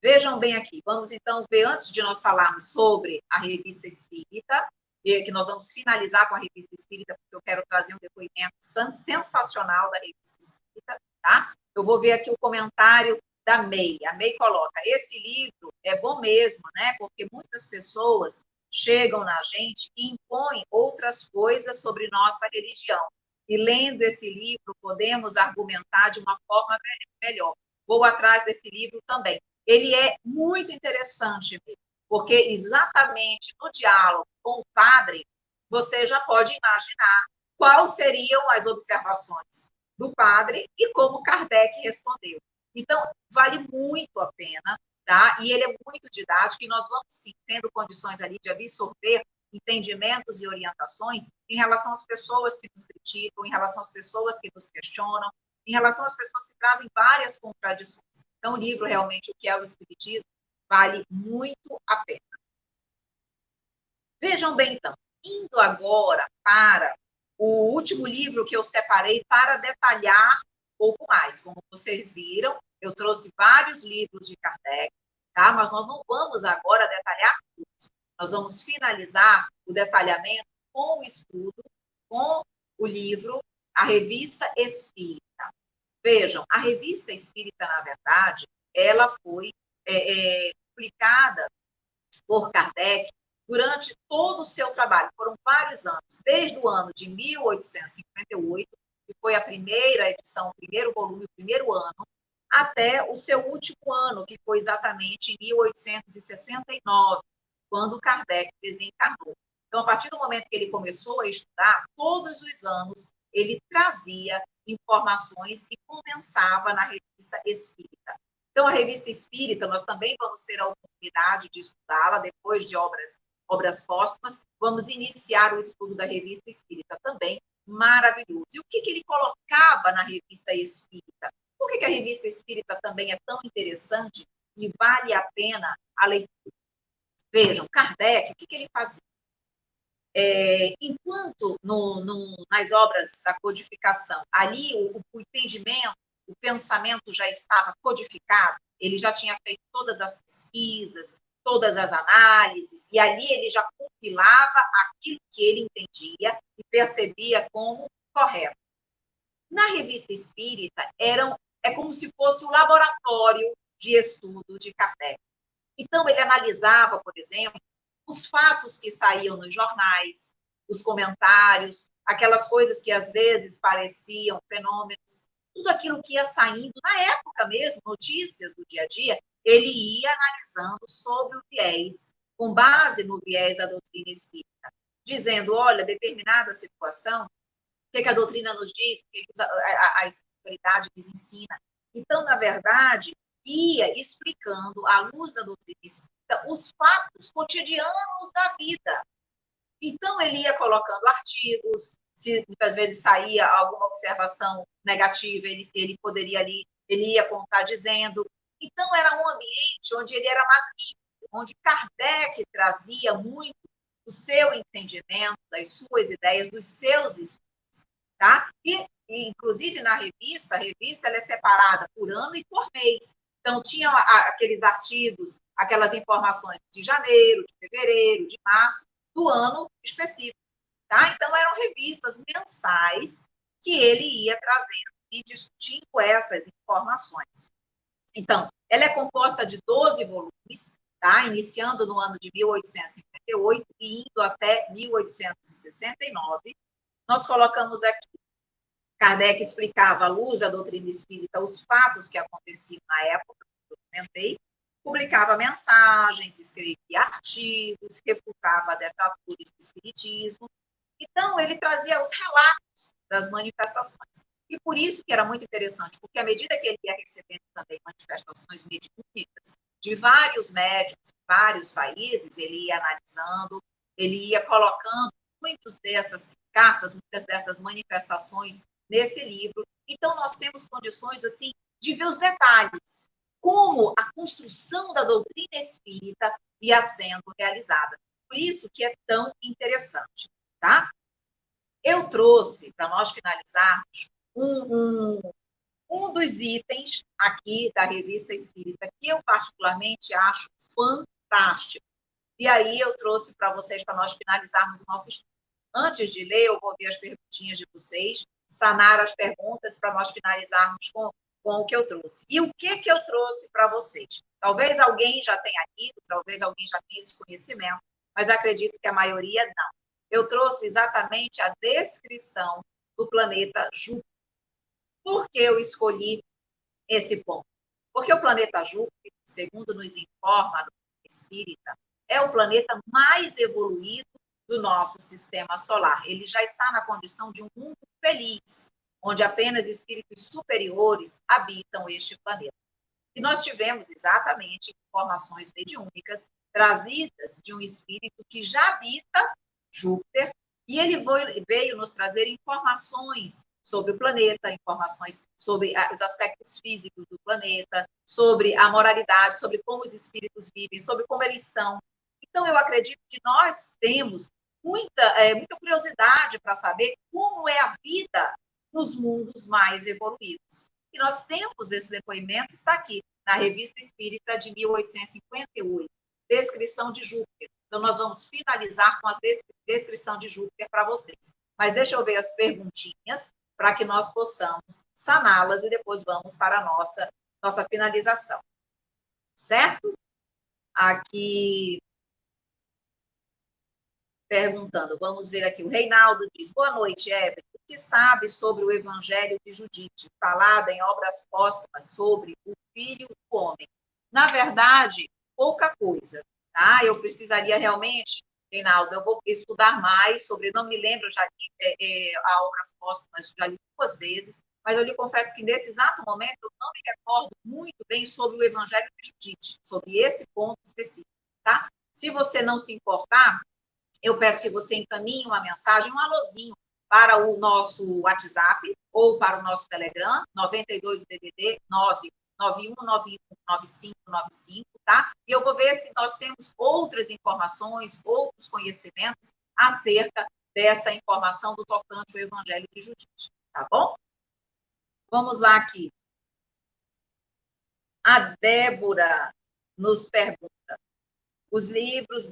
Vejam bem aqui, vamos então ver, antes de nós falarmos sobre a Revista Espírita, que nós vamos finalizar com a Revista Espírita, porque eu quero trazer um depoimento sensacional da Revista Espírita, tá? Eu vou ver aqui o comentário da May. A May coloca: esse livro é bom mesmo, né? Porque muitas pessoas chegam na gente e impõem outras coisas sobre nossa religião. E lendo esse livro, podemos argumentar de uma forma melhor. Vou atrás desse livro também. Ele é muito interessante, porque exatamente no diálogo com o padre, você já pode imaginar quais seriam as observações do padre e como Kardec respondeu. Então, vale muito a pena, tá? E ele é muito didático e nós vamos, sim, tendo condições ali de absorver entendimentos e orientações em relação às pessoas que nos criticam, em relação às pessoas que nos questionam, em relação às pessoas que trazem várias contradições. Então, o livro, realmente, O que é o Espiritismo, vale muito a pena. Vejam bem, então, indo agora para o último livro que eu separei para detalhar um pouco mais. Como vocês viram, eu trouxe vários livros de Kardec, tá? Mas nós não vamos agora detalhar tudo. Nós vamos finalizar o detalhamento com o estudo, com o livro A Revista Espírita. Vejam, a Revista Espírita, na verdade, ela foi publicada por Kardec durante todo o seu trabalho. Foram vários anos, desde o ano de 1858, que foi a primeira edição, o primeiro volume, o primeiro ano, até o seu último ano, que foi exatamente em 1869, quando Kardec desencarnou. Então, a partir do momento que ele começou a estudar, todos os anos ele trazia informações e condensava na Revista Espírita. Então, a Revista Espírita, nós também vamos ter a oportunidade de estudá-la depois de obras póstumas. Vamos iniciar o estudo da Revista Espírita também, maravilhoso. E o que ele colocava na Revista Espírita? Por que a Revista Espírita também é tão interessante e vale a pena a leitura? Vejam, Kardec, o que ele fazia? Enquanto nas obras da codificação, ali o entendimento, o pensamento já estava codificado, ele já tinha feito todas as pesquisas, todas as análises, e ali ele já compilava aquilo que ele entendia e percebia como correto. Na Revista Espírita, é como se fosse o laboratório de estudo de Kardec. Então, ele analisava, por exemplo, os fatos que saíam nos jornais, os comentários, aquelas coisas que às vezes pareciam fenômenos, tudo aquilo que ia saindo, na época mesmo, notícias do dia a dia, ele ia analisando sobre o viés, com base no viés da doutrina espírita, dizendo, olha, determinada situação, o que a doutrina nos diz, o que a espiritualidade nos ensina. Então, na verdade, ia explicando, à luz da doutrina espírita, os fatos cotidianos da vida. Então, ele ia colocando artigos, se muitas vezes saía alguma observação negativa, ele poderia ali, ele ia contar dizendo. Então, era um ambiente onde ele era mais rico, onde Kardec trazia muito do seu entendimento, das suas ideias, dos seus estudos, tá? E inclusive, na revista, a revista ela é separada por ano e por mês. Então, tinha aqueles artigos, aquelas informações de janeiro, de fevereiro, de março, do ano específico, tá? Então, eram revistas mensais que ele ia trazendo e discutindo essas informações. Então, ela é composta de 12 volumes, tá? Iniciando no ano de 1858 e indo até 1869. Nós colocamos aqui, Kardec explicava à luz da doutrina espírita os fatos que aconteciam na época, que eu comentei, publicava mensagens, escrevia artigos, refutava detratores do espiritismo. Então, ele trazia os relatos das manifestações. E por isso que era muito interessante, porque à medida que ele ia recebendo também manifestações mediúnicas de vários médiuns, de vários países, ele ia analisando, ele ia colocando muitas dessas cartas, muitas dessas manifestações nesse livro. Então, nós temos condições, assim, de ver os detalhes, como a construção da doutrina espírita ia sendo realizada. Por isso que é tão interessante, tá? Eu trouxe, para nós finalizarmos, um dos itens aqui da Revista Espírita, que eu particularmente acho fantástico. E aí eu trouxe para vocês, para nós finalizarmos o nosso estudo. Antes de ler, eu vou ver as perguntinhas de vocês, sanar as perguntas para nós finalizarmos com o que eu trouxe. E o que eu trouxe para vocês? Talvez alguém já tenha lido, talvez alguém já tenha esse conhecimento, mas acredito que a maioria não. Eu trouxe exatamente a descrição do planeta Júpiter. Por que eu escolhi esse ponto? Porque o planeta Júpiter, segundo nos informa a doutrina espírita, é o planeta mais evoluído do nosso sistema solar. Ele já está na condição de um mundo feliz, onde apenas espíritos superiores habitam este planeta. E nós tivemos exatamente informações mediúnicas trazidas de um espírito que já habita Júpiter, e ele veio nos trazer informações sobre o planeta, informações sobre os aspectos físicos do planeta, sobre a moralidade, sobre como os espíritos vivem, sobre como eles são. Então, eu acredito que nós temos muita curiosidade para saber como é a vida nos mundos mais evoluídos. E nós temos esse depoimento, está aqui, na Revista Espírita de 1858, Descrição de Júpiter. Então, nós vamos finalizar com a descrição de Júpiter para vocês. Mas deixa eu ver as perguntinhas para que nós possamos saná-las e depois vamos para a nossa finalização. Certo? Aqui, perguntando, vamos ver aqui, o Reinaldo diz, boa noite, Evelyn, o que sabe sobre o Evangelho de Judite, falado em obras póstumas sobre o Filho do Homem? Na verdade, pouca coisa, tá? Eu precisaria realmente, Reinaldo, eu vou estudar mais sobre, não me lembro, já li a obras póstumas, já li 2 vezes, mas eu lhe confesso que nesse exato momento eu não me recordo muito bem sobre o Evangelho de Judite, sobre esse ponto específico, tá? Se você não se importar, eu peço que você encaminhe uma mensagem, um alôzinho, para o nosso WhatsApp ou para o nosso Telegram, 92 DDD 991919595, tá? E eu vou ver se nós temos outras informações, outros conhecimentos acerca dessa informação do tocante ao Evangelho de Judite, tá bom? Vamos lá aqui. A Débora nos pergunta, os livros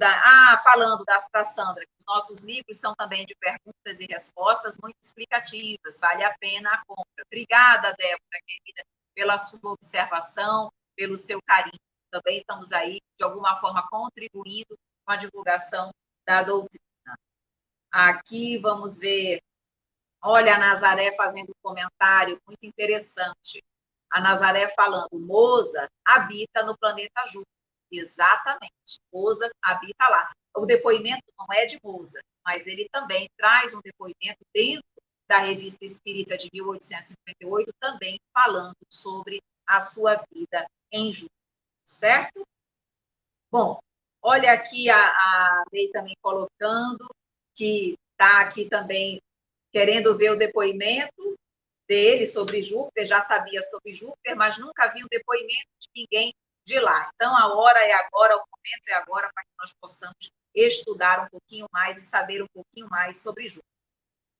falando da Sandra, os nossos livros são também de perguntas e respostas muito explicativas, vale a pena a compra. Obrigada, Débora, querida, pela sua observação, pelo seu carinho. Também estamos aí, de alguma forma, contribuindo com a divulgação da doutrina. Aqui, vamos ver, olha a Nazaré fazendo um comentário muito interessante. A Nazaré falando, Mozart habita no planeta Júpiter. Exatamente, Mozart habita lá. O depoimento não é de Mozart, mas ele também traz um depoimento dentro da Revista Espírita de 1858, também falando sobre a sua vida em Júpiter, certo? Bom, olha aqui a Ney também colocando que está aqui também querendo ver o depoimento dele sobre Júpiter, já sabia sobre Júpiter, mas nunca viu um depoimento de ninguém de lá. Então, a hora é agora, o momento é agora para que nós possamos estudar um pouquinho mais e saber um pouquinho mais sobre Júpiter.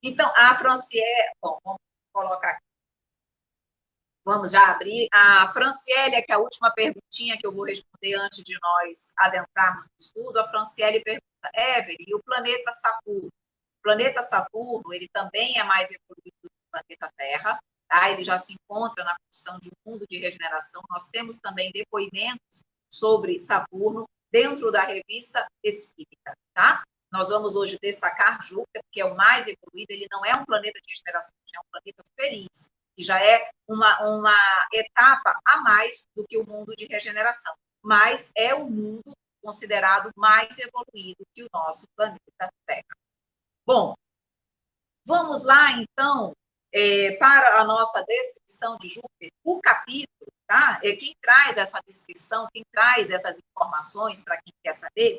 Então, a Franciele, bom, vamos colocar aqui. Vamos já abrir. A Franciele, que é a última perguntinha que eu vou responder antes de nós adentrarmos no estudo, a Franciele pergunta, Evelyn, e o planeta Saturno? O planeta Saturno, ele também é mais evoluído do que o planeta Terra, tá? Ele já se encontra na função de um mundo de regeneração. Nós temos também depoimentos sobre Saturno dentro da Revista Espírita, tá? Nós vamos hoje destacar Júpiter, que é o mais evoluído, ele não é um planeta de regeneração, é um planeta feliz, que já é uma etapa a mais do que o mundo de regeneração, mas é o mundo considerado mais evoluído que o nosso planeta Terra. Bom, vamos lá, então, para a nossa descrição de Júpiter, o capítulo, tá? Quem traz essa descrição, quem traz essas informações para quem quer saber,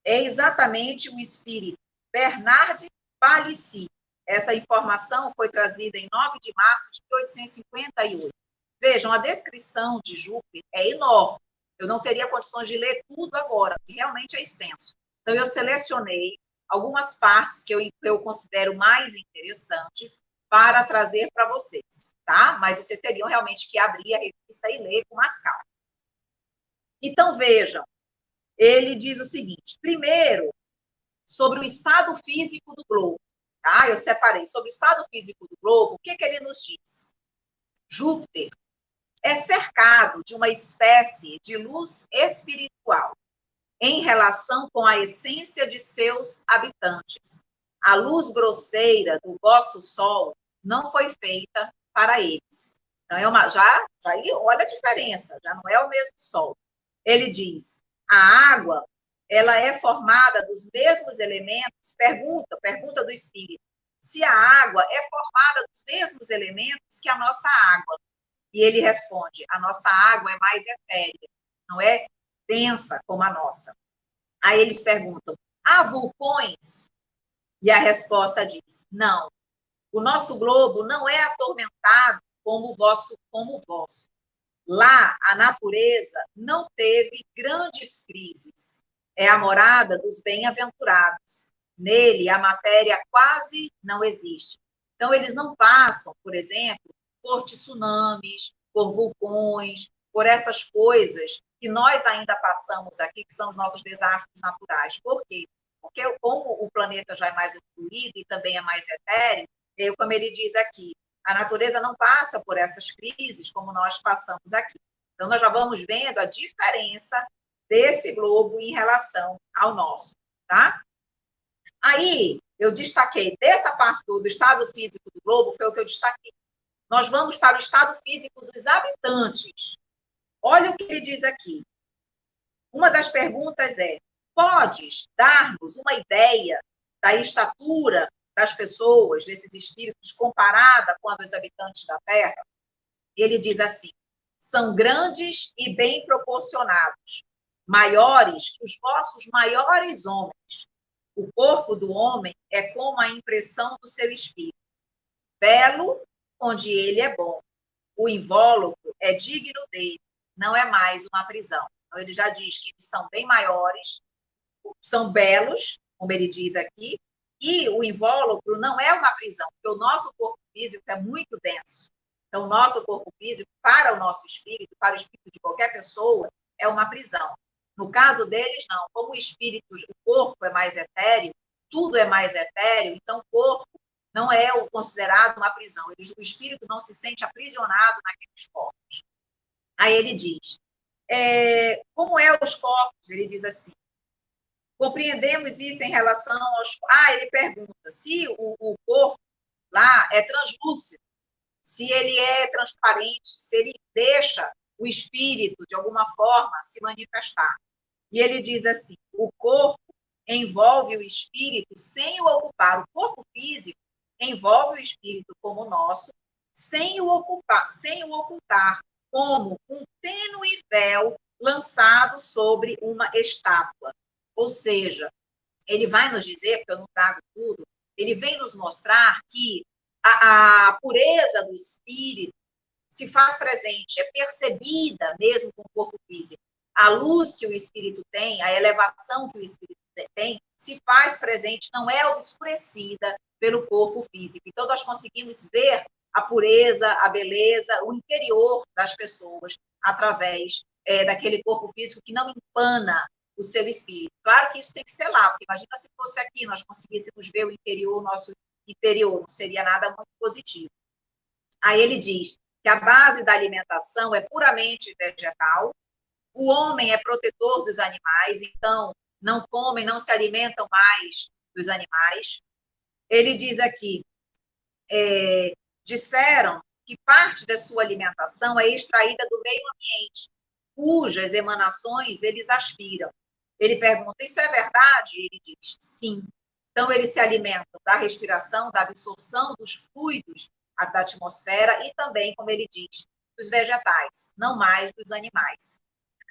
é exatamente o espírito Bernard Palissy. Essa informação foi trazida em 9 de março de 1858. Vejam, a descrição de Júpiter é enorme. Eu não teria condições de ler tudo agora, porque realmente é extenso. Então, eu selecionei algumas partes que eu considero mais interessantes para trazer para vocês, tá? Mas vocês teriam realmente que abrir a revista e ler com mais calma. Então, vejam, ele diz o seguinte, primeiro, sobre o estado físico do globo, tá? Eu separei sobre o estado físico do globo, o que ele nos diz? Júpiter é cercado de uma espécie de luz espiritual em relação com a essência de seus habitantes. A luz grosseira do vosso Sol não foi feita para eles. Então, olha a diferença, já não é o mesmo Sol. Ele diz, a água, ela é formada dos mesmos elementos, pergunta do Espírito, se a água é formada dos mesmos elementos que a nossa água. E ele responde, a nossa água é mais etérea, não é densa como a nossa. Aí eles perguntam, há vulcões? E a resposta diz, não. O nosso globo não é atormentado como o vosso. Lá, a natureza não teve grandes crises. É a morada dos bem-aventurados. Nele, a matéria quase não existe. Então, eles não passam, por exemplo, por tsunamis, por vulcões, por essas coisas que nós ainda passamos aqui, que são os nossos desastres naturais. Por quê? Porque como o planeta já é mais evoluído e também é mais etéreo, como ele diz aqui, a natureza não passa por essas crises como nós passamos aqui. Então, nós já vamos vendo a diferença desse globo em relação ao nosso, tá? Aí, eu destaquei, dessa parte do estado físico do globo, foi o que eu destaquei. Nós vamos para o estado físico dos habitantes. Olha o que ele diz aqui. Uma das perguntas é, podes dar-nos uma ideia da estatura das pessoas, desses espíritos, comparada com a dos habitantes da Terra? Ele diz assim, são grandes e bem proporcionados, maiores que os vossos maiores homens. O corpo do homem é como a impressão do seu espírito. Belo, onde ele é bom. O invólucro é digno dele, não é mais uma prisão. Então, ele já diz que eles são bem maiores, são belos, como ele diz aqui, e o invólucro não é uma prisão, porque o nosso corpo físico é muito denso. Então, o nosso corpo físico, para o nosso espírito, para o espírito de qualquer pessoa, é uma prisão. No caso deles, não. Como o espírito, o corpo é mais etéreo, tudo é mais etéreo, então o corpo não é considerado uma prisão. O espírito não se sente aprisionado naqueles corpos. Aí ele diz, como é os corpos? Ele diz assim, compreendemos isso em relação aos... ele pergunta se o corpo lá é translúcido, se ele é transparente, se ele deixa o espírito, de alguma forma, se manifestar. E ele diz assim, o corpo envolve o espírito sem o ocupar. O corpo físico envolve o espírito como o nosso, sem o ocultar, como um tênue véu lançado sobre uma estátua. Ou seja, ele vai nos dizer, porque eu não trago tudo, ele vem nos mostrar que a pureza do espírito se faz presente, é percebida mesmo com o corpo físico. A luz que o espírito tem, a elevação que o espírito tem, se faz presente, não é obscurecida pelo corpo físico. Então, nós conseguimos ver a pureza, a beleza, o interior das pessoas através daquele corpo físico que não empana o seu espírito. Claro que isso tem que ser lá, porque imagina se fosse aqui, nós conseguíssemos ver o interior, o nosso interior, não seria nada muito positivo. Aí ele diz que a base da alimentação é puramente vegetal, o homem é protetor dos animais, então não comem, não se alimentam mais dos animais. Ele diz aqui, disseram que parte da sua alimentação é extraída do meio ambiente, cujas emanações eles aspiram. Ele pergunta, isso é verdade? Ele diz, sim. Então, eles se alimentam da respiração, da absorção dos fluidos da atmosfera e também, como ele diz, dos vegetais, não mais dos animais.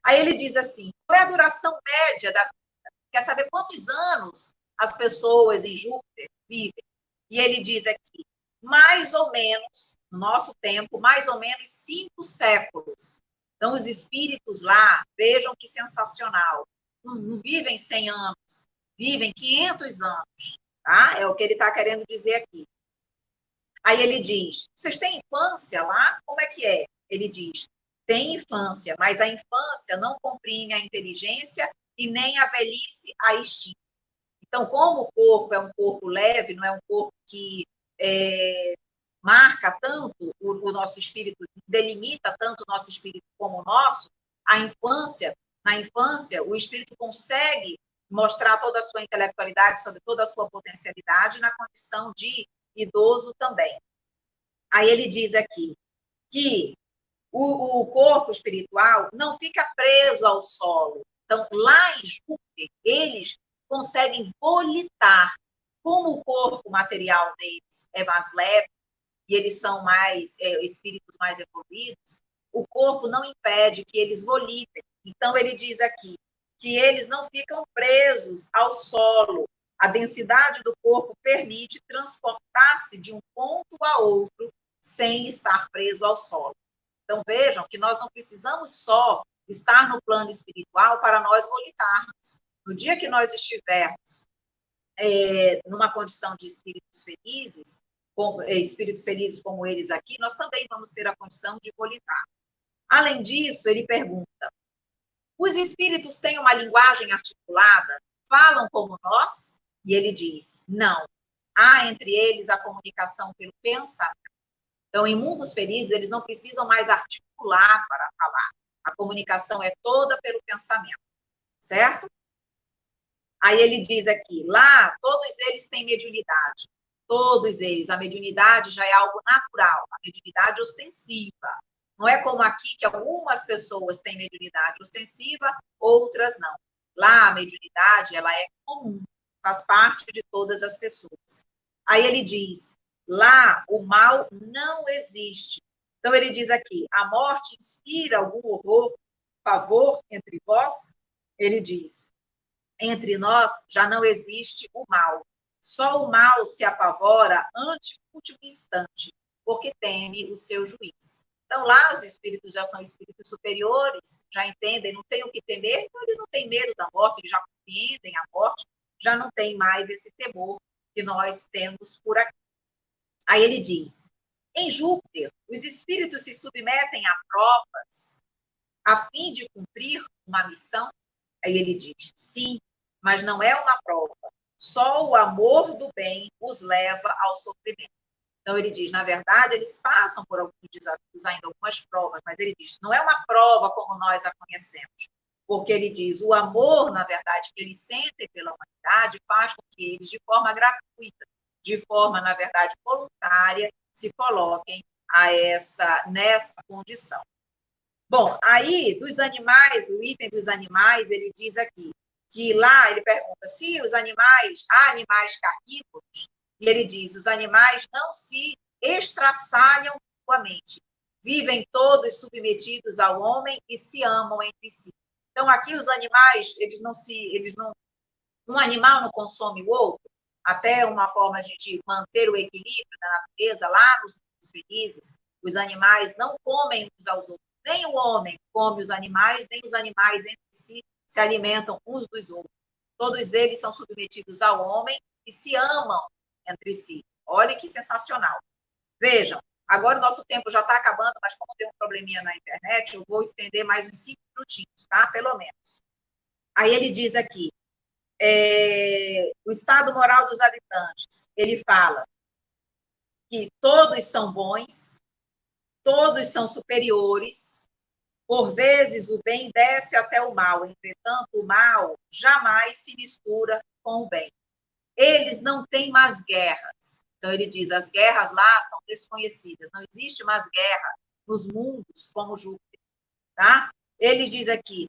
Aí ele diz assim, qual é a duração média da vida? Quer saber quantos anos as pessoas em Júpiter vivem? E ele diz aqui, mais ou menos, no nosso tempo, mais ou menos 5 séculos. Então, os espíritos lá, vejam que sensacional, não vivem 100 anos, vivem 500 anos, tá? É o que ele está querendo dizer aqui. Aí ele diz, vocês têm infância lá? Como é que é? Ele diz, tem infância, mas a infância não comprime a inteligência e nem a velhice a extingue. Então, como o corpo é um corpo leve, não é um corpo que marca tanto o nosso espírito, delimita tanto o nosso espírito como o nosso, na infância, o espírito consegue mostrar toda a sua intelectualidade, sobre toda a sua potencialidade na condição de idoso também. Aí ele diz aqui que o corpo espiritual não fica preso ao solo. Então, lá em Júpiter, eles conseguem volitar. Como o corpo material deles é mais leve, e eles são mais espíritos mais evoluídos, o corpo não impede que eles volitem. Então, ele diz aqui que eles não ficam presos ao solo. A densidade do corpo permite transportar-se de um ponto a outro sem estar preso ao solo. Então, vejam que nós não precisamos só estar no plano espiritual para nós volitarmos. No dia que nós estivermos numa condição de espíritos felizes como eles aqui, nós também vamos ter a condição de volitar. Além disso, ele pergunta, os espíritos têm uma linguagem articulada? Falam como nós? E ele diz, não. Há entre eles a comunicação pelo pensamento. Então, em mundos felizes, eles não precisam mais articular para falar. A comunicação é toda pelo pensamento, certo? Aí ele diz aqui, lá, todos eles têm mediunidade. Todos eles. A mediunidade já é algo natural, a mediunidade ostensiva. Não é como aqui, que algumas pessoas têm mediunidade ostensiva, outras não. Lá, a mediunidade, ela é comum, faz parte de todas as pessoas. Aí ele diz, lá, o mal não existe. Então, ele diz aqui, a morte inspira algum horror, pavor entre vós? Ele diz, entre nós já não existe o mal. Só o mal se apavora ante o último instante, porque teme o seu juiz. Então, lá os espíritos já são espíritos superiores, já entendem, não têm o que temer, então eles não têm medo da morte, eles já compreendem a morte, já não tem mais esse temor que nós temos por aqui. Aí ele diz, em Júpiter, os espíritos se submetem a provas a fim de cumprir uma missão. Aí ele diz, sim, mas não é uma prova. Só o amor do bem os leva ao sofrimento. Então, ele diz, na verdade, eles passam por alguns desafios, ainda algumas provas, mas ele diz, não é uma prova como nós a conhecemos, porque ele diz, o amor, na verdade, que eles sentem pela humanidade faz com que eles, de forma gratuita, de forma, na verdade, voluntária, se coloquem nessa condição. Bom, aí, dos animais, o item dos animais, ele diz aqui, que lá ele pergunta se há animais carnívoros, e ele diz, os animais não se estraçalham mutuamente, vivem todos submetidos ao homem e se amam entre si. Então, aqui os animais, um animal não consome o outro, até uma forma de manter o equilíbrio da natureza lá nos mundos felizes, os animais não comem uns aos outros, nem o homem come os animais, nem os animais entre si se alimentam uns dos outros. Todos eles são submetidos ao homem e se amam entre si. Olha que sensacional. Vejam, agora o nosso tempo já está acabando, mas como tem um probleminha na internet, eu vou estender mais uns 5 minutinhos, tá? Pelo menos. Aí ele diz aqui, o estado moral dos habitantes. Ele fala que todos são bons, todos são superiores, por vezes o bem desce até o mal, entretanto o mal jamais se mistura com o bem. Eles não têm mais guerras. Então ele diz, as guerras lá são desconhecidas, não existe mais guerra nos mundos como Júpiter, tá? Ele diz aqui,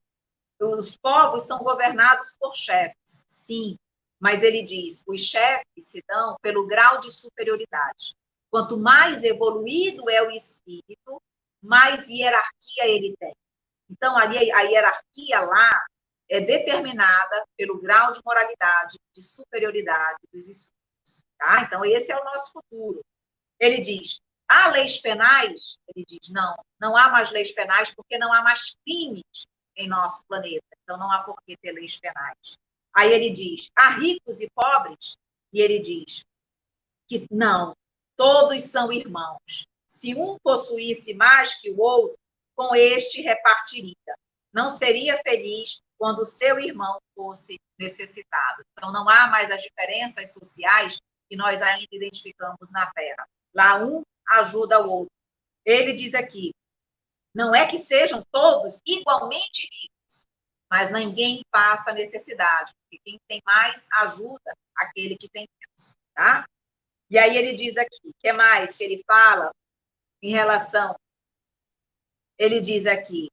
os povos são governados por chefes, sim, mas ele diz, os chefes se dão pelo grau de superioridade. Quanto mais evoluído é o espírito, mais hierarquia ele tem. Então, ali a hierarquia lá é determinada pelo grau de moralidade, de superioridade dos espíritos. Tá? Então, esse é o nosso futuro. Ele diz, há leis penais? Ele diz, não há mais leis penais porque não há mais crimes em nosso planeta. Então, não há por que ter leis penais. Aí ele diz, há ricos e pobres? E ele diz que não, todos são irmãos. Se um possuísse mais que o outro, com este repartiria. Não seria feliz quando o seu irmão fosse necessitado. Então, não há mais as diferenças sociais que nós ainda identificamos na Terra. Lá um ajuda o outro. Ele diz aqui, não é que sejam todos igualmente ricos, mas ninguém passa necessidade, porque quem tem mais ajuda aquele que tem menos, tá? E aí ele diz aqui, o que mais que ele fala em relação, ele diz aqui,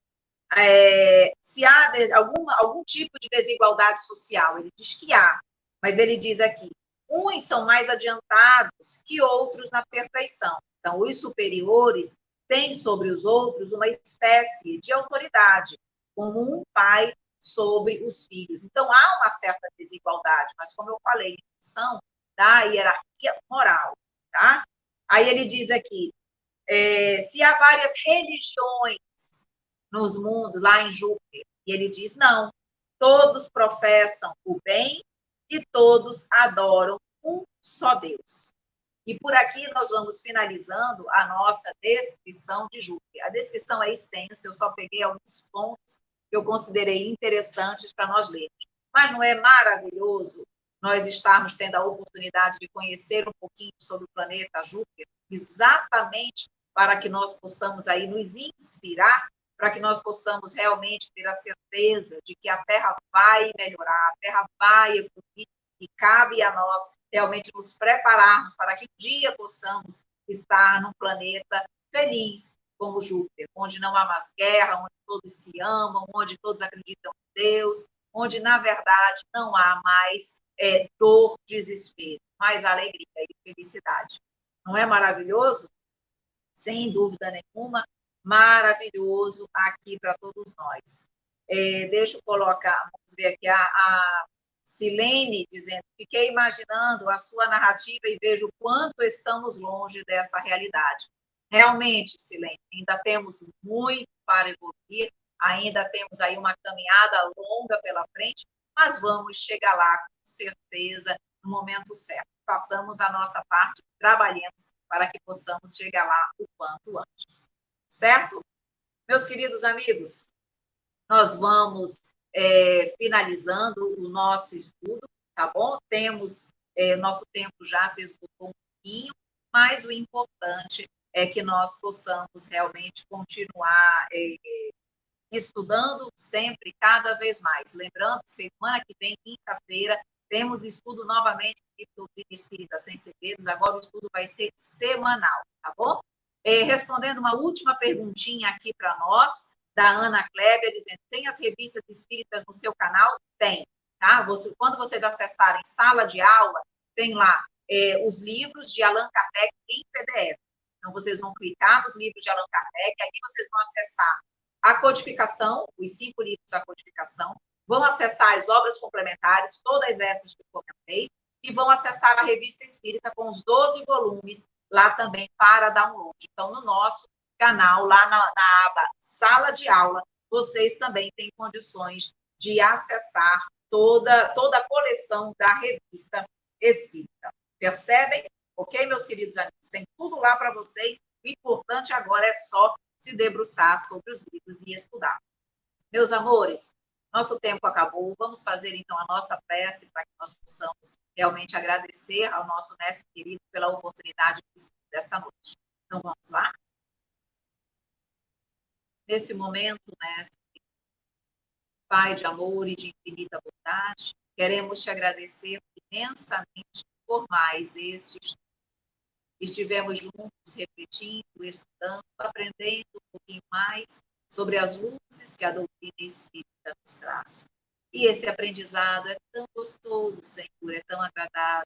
se há algum tipo de desigualdade social, ele diz que há, mas ele diz aqui, uns são mais adiantados que outros na perfeição. Então, os superiores têm sobre os outros uma espécie de autoridade, como um pai sobre os filhos. Então, há uma certa desigualdade, mas, como eu falei, em função da hierarquia moral, tá? Aí ele diz aqui, se há várias religiões nos mundos, lá em Júpiter, e ele diz, não, todos professam o bem e todos adoram um só Deus. E por aqui nós vamos finalizando a nossa descrição de Júpiter. A descrição é extensa, eu só peguei alguns pontos que eu considerei interessantes para nós lermos. Mas não é maravilhoso nós estarmos tendo a oportunidade de conhecer um pouquinho sobre o planeta Júpiter, exatamente para que nós possamos aí nos inspirar, para que nós possamos realmente ter a certeza de que a Terra vai melhorar, a Terra vai evoluir, e cabe a nós realmente nos prepararmos para que um dia possamos estar num planeta feliz como Júpiter, onde não há mais guerra, onde todos se amam, onde todos acreditam em Deus, onde, na verdade, não há mais dor, desespero, mas alegria e felicidade. Não é maravilhoso? Sem dúvida nenhuma, maravilhoso aqui para todos nós. Deixa eu colocar, vamos ver aqui, a Silene dizendo, fiquei imaginando a sua narrativa e vejo o quanto estamos longe dessa realidade. Realmente, Silene, ainda temos muito para evoluir, ainda temos aí uma caminhada longa pela frente, mas vamos chegar lá com certeza no momento certo. Façamos a nossa parte, trabalhemos para que possamos chegar lá o quanto antes. Certo? Meus queridos amigos, nós vamos finalizando o nosso estudo, tá bom? Temos, nosso tempo já se esgotou um pouquinho, mas o importante é que nós possamos realmente continuar estudando sempre, cada vez mais. Lembrando que semana que vem, quinta-feira, temos estudo novamente de doutrina espírita sem segredos. Agora o estudo vai ser semanal, tá bom? Respondendo uma última perguntinha aqui para nós, da Ana Kleber, dizendo: tem as revistas espíritas no seu canal? Tem, tá? Quando vocês acessarem sala de aula, tem lá os livros de Allan Kardec em PDF. Então, vocês vão clicar nos livros de Allan Kardec, aí vocês vão acessar a codificação, os 5 livros da codificação, vão acessar as obras complementares, todas essas que eu comentei, e vão acessar a revista espírita com os 12 volumes lá também para download. Então, no nosso canal, lá na aba Sala de Aula, vocês também têm condições de acessar toda a coleção da revista espírita. Percebem? Ok, meus queridos amigos? Tem tudo lá para vocês. O importante agora é só se debruçar sobre os livros e estudar. Meus amores, nosso tempo acabou. Vamos fazer, então, a nossa prece para que nós possamos realmente agradecer ao nosso mestre querido pela oportunidade de estudo desta noite. Então, vamos lá? Nesse momento, mestre, Pai de amor e de infinita bondade, queremos te agradecer imensamente por mais este estudo. Estivemos juntos, refletindo, estudando, aprendendo um pouquinho mais sobre as luzes que a doutrina espírita nos traz. E esse aprendizado é tão gostoso, Senhor, é tão agradável.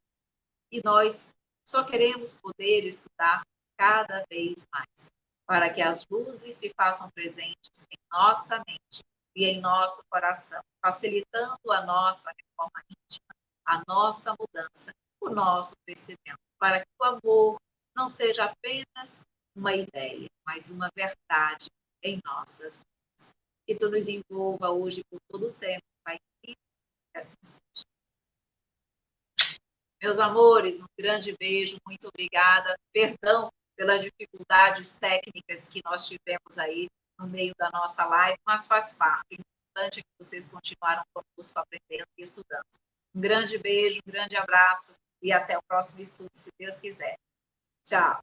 E nós só queremos poder estudar cada vez mais, para que as luzes se façam presentes em nossa mente e em nosso coração, facilitando a nossa reforma íntima, a nossa mudança, o nosso crescimento, para que o amor não seja apenas uma ideia, mas uma verdade em nossas vidas. Que tu nos envolva hoje por todo sempre, Pai querido, que assim seja. Meus amores, um grande beijo, muito obrigada. Perdão pelas dificuldades técnicas que nós tivemos aí no meio da nossa live, mas faz parte. O importante é que vocês continuaram conosco aprendendo e estudando. Um grande beijo, um grande abraço e até o próximo estudo, se Deus quiser. Tchau.